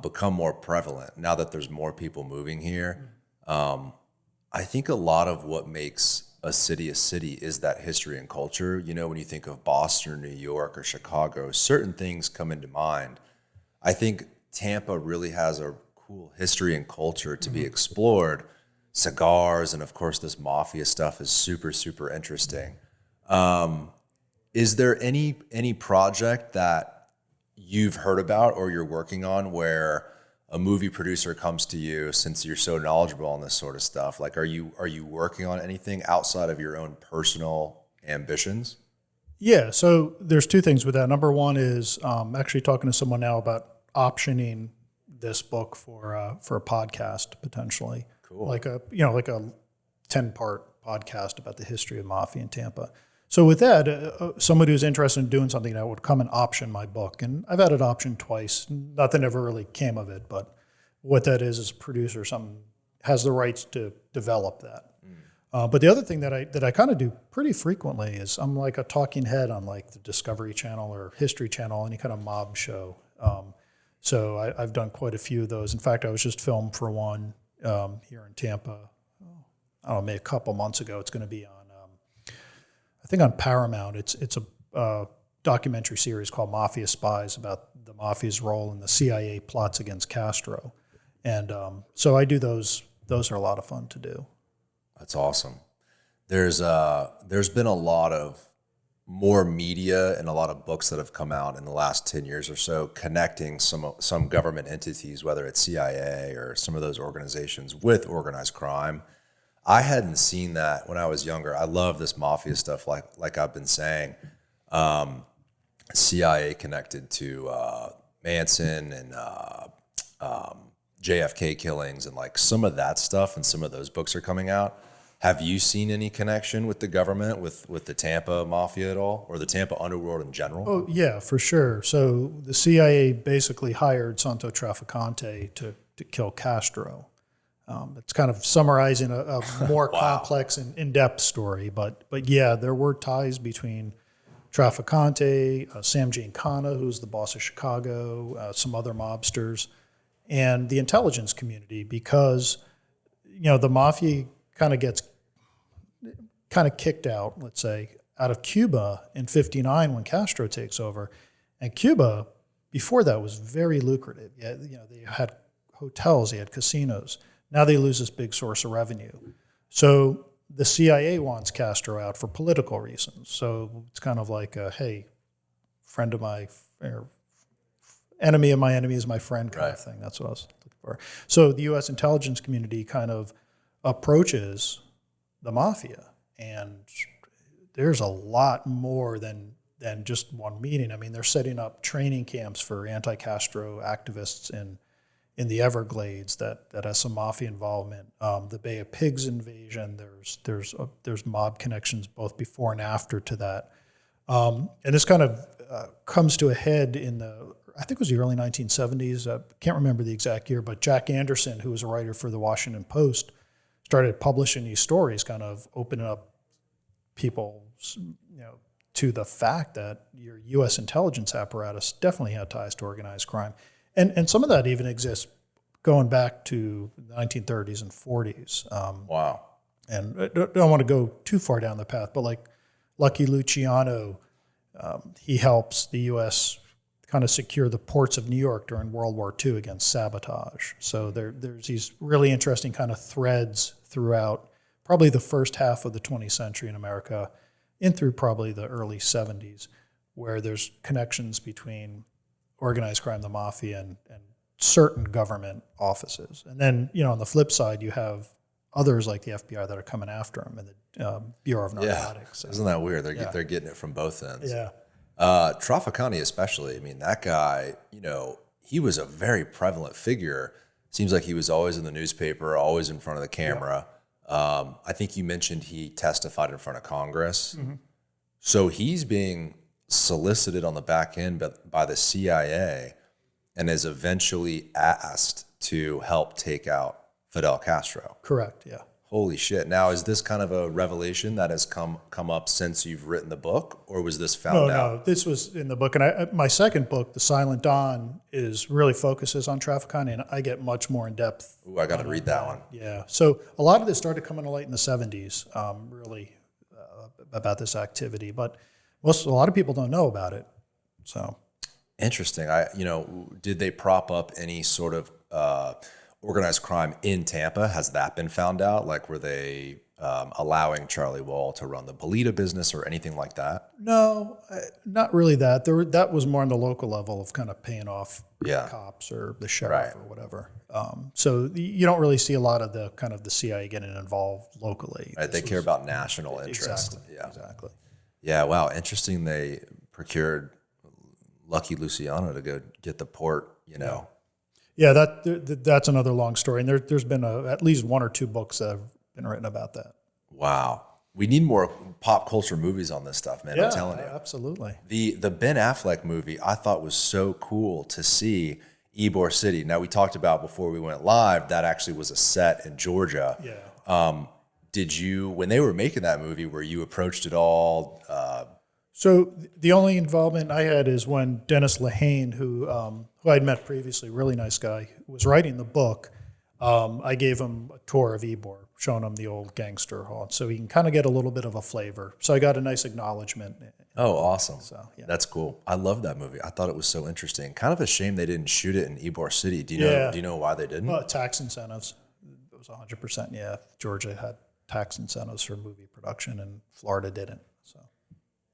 become more prevalent now that there's more people moving here. I think a lot of what makes a city is that history and culture. When you think of Boston or New York or Chicago, certain things come into mind. I think Tampa really has a cool history and culture to be explored. Cigars and, of course, this mafia stuff is super, super interesting. Is there any project that you've heard about or you're working on where a movie producer comes to you, since you're so knowledgeable on this sort of stuff? Like, are you working on anything outside of your own personal ambitions? Yeah, so there's two things with that. Number one is actually talking to someone now about optioning this book for a podcast potentially. Cool. Like a 10-part podcast about the history of mafia in Tampa. So with that, somebody who's interested in doing something that would come and option my book, and I've had it optioned twice. Nothing ever really came of it, but what that is a producer, something has the rights to develop that. But the other thing that I kind of do pretty frequently is I'm like a talking head on like the Discovery Channel or History Channel, any kind of mob show. So I've done quite a few of those. In fact, I was just filmed for one here in Tampa. I don't know, maybe a couple months ago. It's going to be on, I think on Paramount. It's a documentary series called Mafia Spies about the mafia's role in the CIA plots against Castro. And so I do those. Those are a lot of fun to do. That's awesome. There's been a lot of more media and a lot of books that have come out in the last 10 years or so connecting some government entities, whether it's CIA or some of those organizations, with organized crime. I hadn't seen that when I was younger. I love this mafia stuff, like I've been saying. CIA connected to Manson and JFK killings, and like some of that stuff, and some of those books are coming out. Have you seen any connection with the government, with the Tampa Mafia at all, or the Tampa Underworld in general? Oh, yeah, for sure. So the CIA basically hired Santo Trafficante to kill Castro. It's kind of summarizing a more complex and in-depth story, but yeah, there were ties between Trafficante, Sam Giancana, who's the boss of Chicago, some other mobsters, and the intelligence community, because the mafia kind of gets kicked out, let's say, out of Cuba in '59 when Castro takes over, and Cuba before that was very lucrative. Yeah, they had hotels, they had casinos. Now they lose this big source of revenue. So the CIA wants Castro out for political reasons. So it's kind of like, hey, friend of my, or enemy of my enemy is my friend kind of thing. That's what I was looking for. So the U.S. intelligence community kind of approaches the mafia. And there's a lot more than just one meeting. I mean, they're setting up training camps for anti-Castro activists in the Everglades that has some mafia involvement. The Bay of Pigs invasion, there's mob connections both before and after to that. And this kind of comes to a head in I think it was the early 1970s. I can't remember the exact year, but Jack Anderson, who was a writer for the Washington Post, started publishing these stories, kind of opening up people, to the fact that your U.S. intelligence apparatus definitely had ties to organized crime. And some of that even exists going back to the 1930s and 40s. Wow. And I don't want to go too far down the path, but like Lucky Luciano, he helps the U.S. kind of secure the ports of New York during World War II against sabotage. So there's these really interesting kind of threads throughout probably the first half of the 20th century in America, in through probably the early 70s, where there's connections between organized crime, the mafia, and certain government offices. And then, on the flip side, you have others like the FBI that are coming after him, and the Bureau of Narcotics. Isn't that weird? They're getting it from both ends. Yeah. Trafficante especially, I mean, that guy, he was a very prevalent figure. Seems like he was always in the newspaper, always in front of the camera. I think you mentioned he testified in front of Congress. Mm-hmm. So he's being solicited on the back end by the CIA and is eventually asked to help take out Fidel Castro. Correct, yeah. Holy shit. Now, is this kind of a revelation that has come up since you've written the book, or was this found out? No, this was in the book. And my second book, The Silent Dawn, really focuses on Trafficante, and I get much more in depth. Ooh, I got to read that one. Yeah. So a lot of this started coming to light in the 70s, about this activity. But a lot of people don't know about it. So interesting. Did they prop up any sort of organized crime in Tampa? Has that been found out? Like, were they allowing Charlie Wall to run the Bolita business or anything like that? No, not really that. That was more on the local level of kind of paying off cops or the sheriff or whatever. So you don't really see a lot of the kind of the CIA getting involved locally. Right, they care about national interest. Exactly, exactly. Yeah, wow, interesting. They procured Lucky Luciano to go get the port, Yeah, that's another long story. And there's been at least one or two books that have been written about that. Wow. We need more pop culture movies on this stuff, man. I'm telling you. Absolutely. The Ben Affleck movie I thought was so cool to see. Ybor City. Now, we talked about before we went live, that actually was a set in Georgia. Yeah. Did you, when they were making that movie, were you approached at all? So the only involvement I had is when Dennis Lehane, who I'd met previously, really nice guy, was writing the book. I gave him a tour of Ybor, showing him the old gangster haunt, so he can kind of get a little bit of a flavor. So I got a nice acknowledgement. Oh, awesome. So, yeah. That's cool. I love that movie. I thought it was so interesting. Kind of a shame they didn't shoot it in Ybor City. Do you know why they didn't? Tax incentives. It was 100%. Yeah, Georgia had tax incentives for movie production, and Florida didn't. So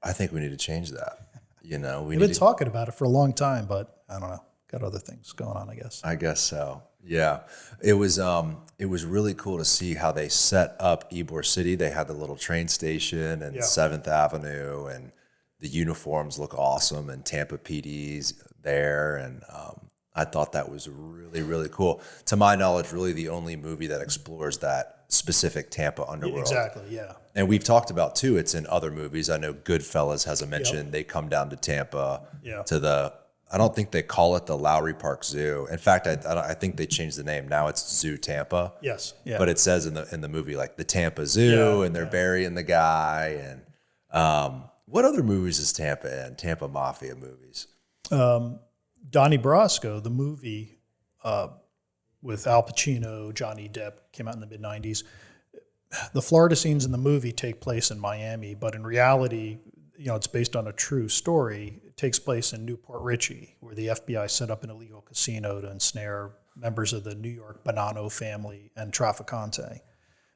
I think we need to change that. We've been talking about it for a long time, but I don't know. Got other things going on, I guess. I guess so. Yeah, it was really cool to see how they set up Ybor City. They had the little train station and 7th Avenue, and the uniforms look awesome, and Tampa PD's there, and I thought that was really, really cool. To my knowledge, really the only movie that explores that specific Tampa Underworld. Exactly, yeah. And we've talked about, too, it's in other movies. I know Goodfellas has a mention. Yep. They come down to Tampa to I don't think they call it the Lowry Park Zoo. In fact, I think they changed the name. Now it's Zoo Tampa. Yes, yeah. But it says in the movie, like, the Tampa Zoo, and they're burying the guy. And what other movies is Tampa in? Tampa Mafia movies? Donnie Brasco, the movie with Al Pacino, Johnny Depp, came out in the mid-'90s. The Florida scenes in the movie take place in Miami, but in reality, it's based on a true story. It takes place in Newport Richey, where the FBI set up an illegal casino to ensnare members of the New York Bonanno family and Trafficante.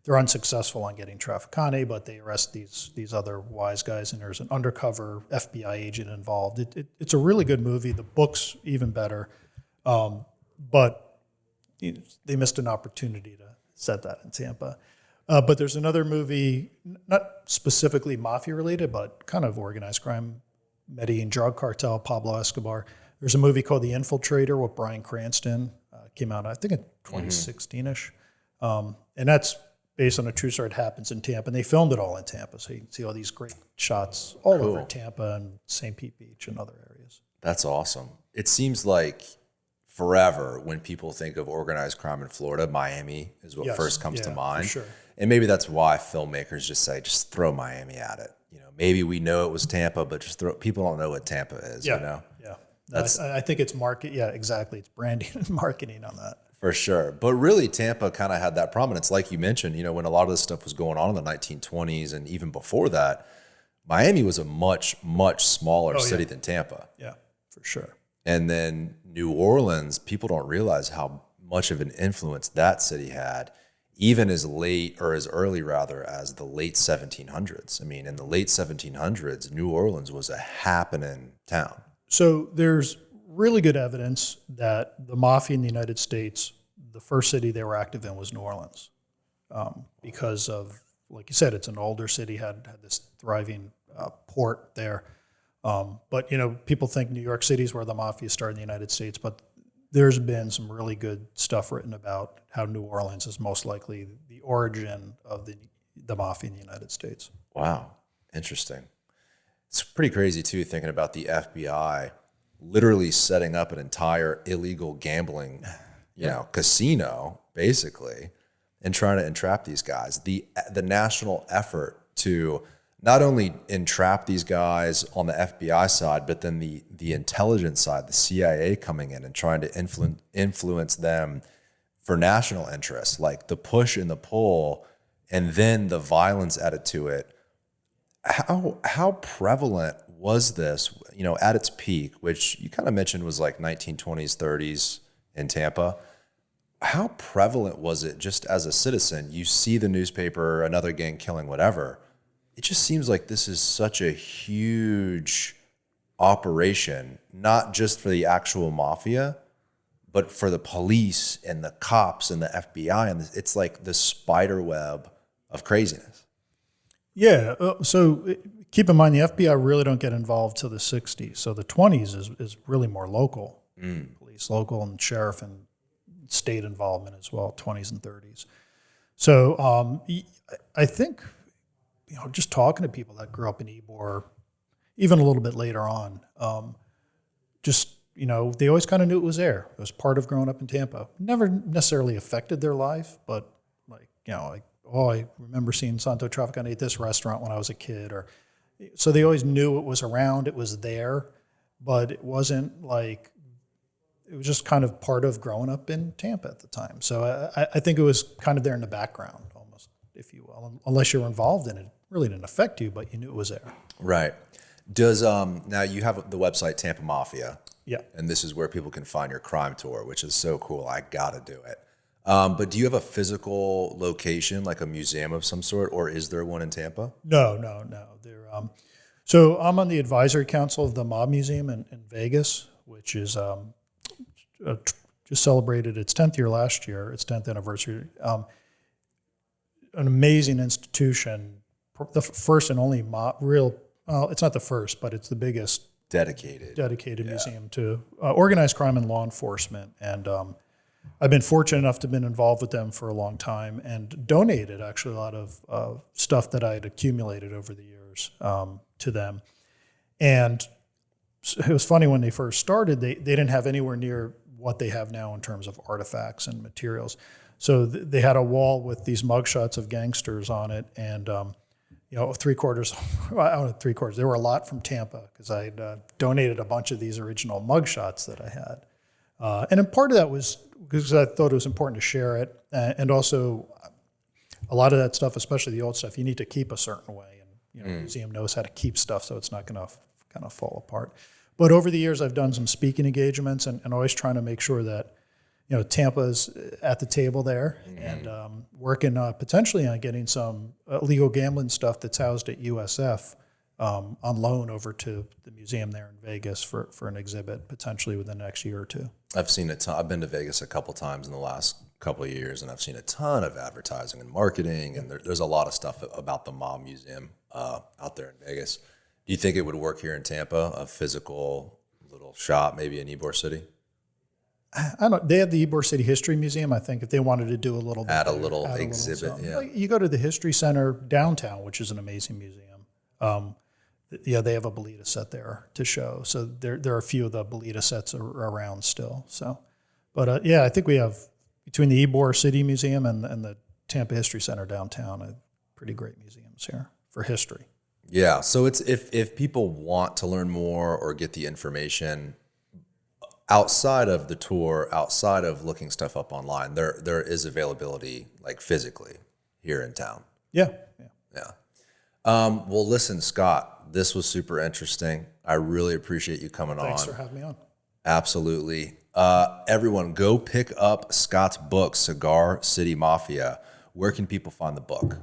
They're unsuccessful on getting Trafficante, but they arrest these other wise guys, and there's an undercover FBI agent involved. It's a really good movie. The book's even better, but they missed an opportunity to set that in Tampa. But there's another movie, not specifically mafia related, but kind of organized crime, Medellin drug cartel, Pablo Escobar. There's a movie called The Infiltrator with Bryan Cranston. Came out, I think, in 2016-ish. And that's based on a true story. It happens in Tampa. And they filmed it all in Tampa. So you can see all these great shots all over Tampa and St. Pete Beach and other areas. That's awesome. It seems like forever when people think of organized crime in Florida, Miami is what first comes to mind. For sure. And maybe that's why filmmakers just throw Miami at it. Maybe we know it was Tampa, but people don't know what Tampa is, Yeah. I think it's market. Yeah, exactly. It's branding and marketing on that. For sure. But really, Tampa kind of had that prominence. Like you mentioned, when a lot of this stuff was going on in the 1920s and even before that, Miami was a much, much smaller city than Tampa. Yeah, for sure. And then New Orleans, people don't realize how much of an influence that city had, even as late or as early rather as the late 1700s. I mean, in the late 1700s, New Orleans was a happening town. So there's really good evidence that the mafia in the United States, the first city they were active in was New Orleans, because of, like you said, it's an older city, had this thriving port there. But, you know, people think New York City is where the mafia started in the United States, but there's been some really good stuff written about how New Orleans is most likely the origin of the mafia in the United States. Wow. Interesting. It's pretty crazy, too, thinking about the FBI literally setting up an entire illegal gambling, casino, basically, and trying to entrap these guys. The national effort to not only entrap these guys on the FBI side, but then the intelligence side, the CIA coming in and trying to influence them for national interests, like the push and the pull, and then the violence added to it. How prevalent was this, at its peak, which you kind of mentioned was like 1920s, 30s in Tampa? How prevalent was it just as a citizen? You see the newspaper, another gang killing, whatever. It just seems like this is such a huge operation, not just for the actual mafia, but for the police and the cops and the FBI. And it's like the spider web of craziness. Yeah. So keep in mind, the FBI really don't get involved till the 60s. So the 20s is really more local, police, local, and sheriff and state involvement as well, 20s and 30s. So I think, just talking to people that grew up in Ybor, even a little bit later on, they always kind of knew it was there. It was part of growing up in Tampa. Never necessarily affected their life, but I remember seeing Santo Trafficante at this restaurant when I was a kid. So they always knew it was around, it was there, but it wasn't like, it was just kind of part of growing up in Tampa at the time. So I think it was kind of there in the background almost, if you will, unless you were involved in it. It really didn't affect you, but you knew it was there. Right. Does now you have the website Tampa Mafia. Yeah. And this is where people can find your crime tour, which is so cool. I got to do it. But do you have a physical location, like a museum of some sort, or is there one in Tampa? No. So I'm on the advisory council of the Mob Museum in Vegas, which is just celebrated its 10th year last year, its 10th anniversary. An amazing institution, the first and only it's not the first, but it's the biggest dedicated museum to organized crime and law enforcement. And I've been fortunate enough to have been involved with them for a long time and donated actually a lot of stuff that I had accumulated over the years to them. And it was funny when they first started, they didn't have anywhere near what they have now in terms of artifacts and materials. So they had a wall with these mugshots of gangsters on it, and three-quarters, there were a lot from Tampa because I had donated a bunch of these original mugshots that I had. And then part of that was because I thought it was important to share it, and also a lot of that stuff, especially the old stuff, you need to keep a certain way, and the museum knows how to keep stuff so it's not going to kind of fall apart. But over the years, I've done some speaking engagements and always trying to make sure that Tampa's at the table there, and working potentially on getting some illegal gambling stuff that's housed at USF on loan over to the museum there in Vegas for an exhibit potentially within the next year or two. I've seen a ton. I've been to Vegas a couple times in the last couple of years, and I've seen a ton of advertising and marketing, and there's a lot of stuff about the Mob Museum out there in Vegas. Do you think it would work here in Tampa, a physical little shop, maybe in Ybor City? I don't know. They have the Ybor City History Museum. I think if they wanted to do a little bit, add a little exhibit. Like you go to the History Center downtown, which is an amazing museum. They have a Bolita set there to show. So there are a few of the Bolita sets around still. So, but I think we have between the Ybor City Museum and the Tampa History Center downtown, pretty great museums here for history. Yeah. So it's if people want to learn more or get the information outside of the tour, outside of looking stuff up online, there is availability like physically here in town. Yeah. Well, listen, Scott, this was super interesting. I really appreciate you coming on. Thanks for having me on. Absolutely. Everyone, go pick up Scott's book, Cigar City Mafia. Where can people find the book?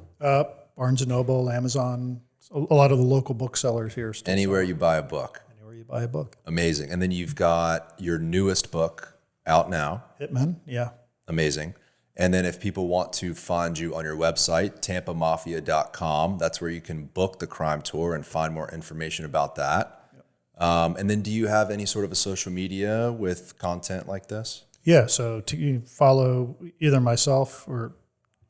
Barnes & Noble, Amazon, a lot of the local booksellers here. Still Anywhere you buy a book. Anywhere you buy a book. Amazing. And then you've got your newest book out now. Hitman, yeah. Amazing. And then if people want to find you on your website, tampamafia.com, that's where you can book the crime tour and find more information about that. Yep. And then do you have any sort of a social media with content like this? Yeah, so you follow either myself or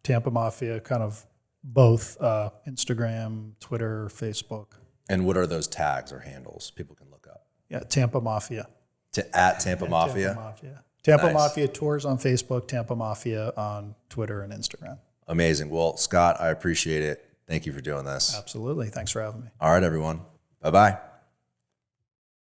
Tampa Mafia, kind of both, Instagram, Twitter, Facebook. And what are those tags or handles people can look up? Yeah, Tampa Mafia. At Tampa Mafia? Tampa Mafia. Tampa Nice. Mafia tours on Facebook, Tampa Mafia on Twitter and Instagram. Amazing. Well, Scott, I appreciate it. Thank you for doing this. Absolutely. Thanks for having me. All right, everyone. Bye-bye.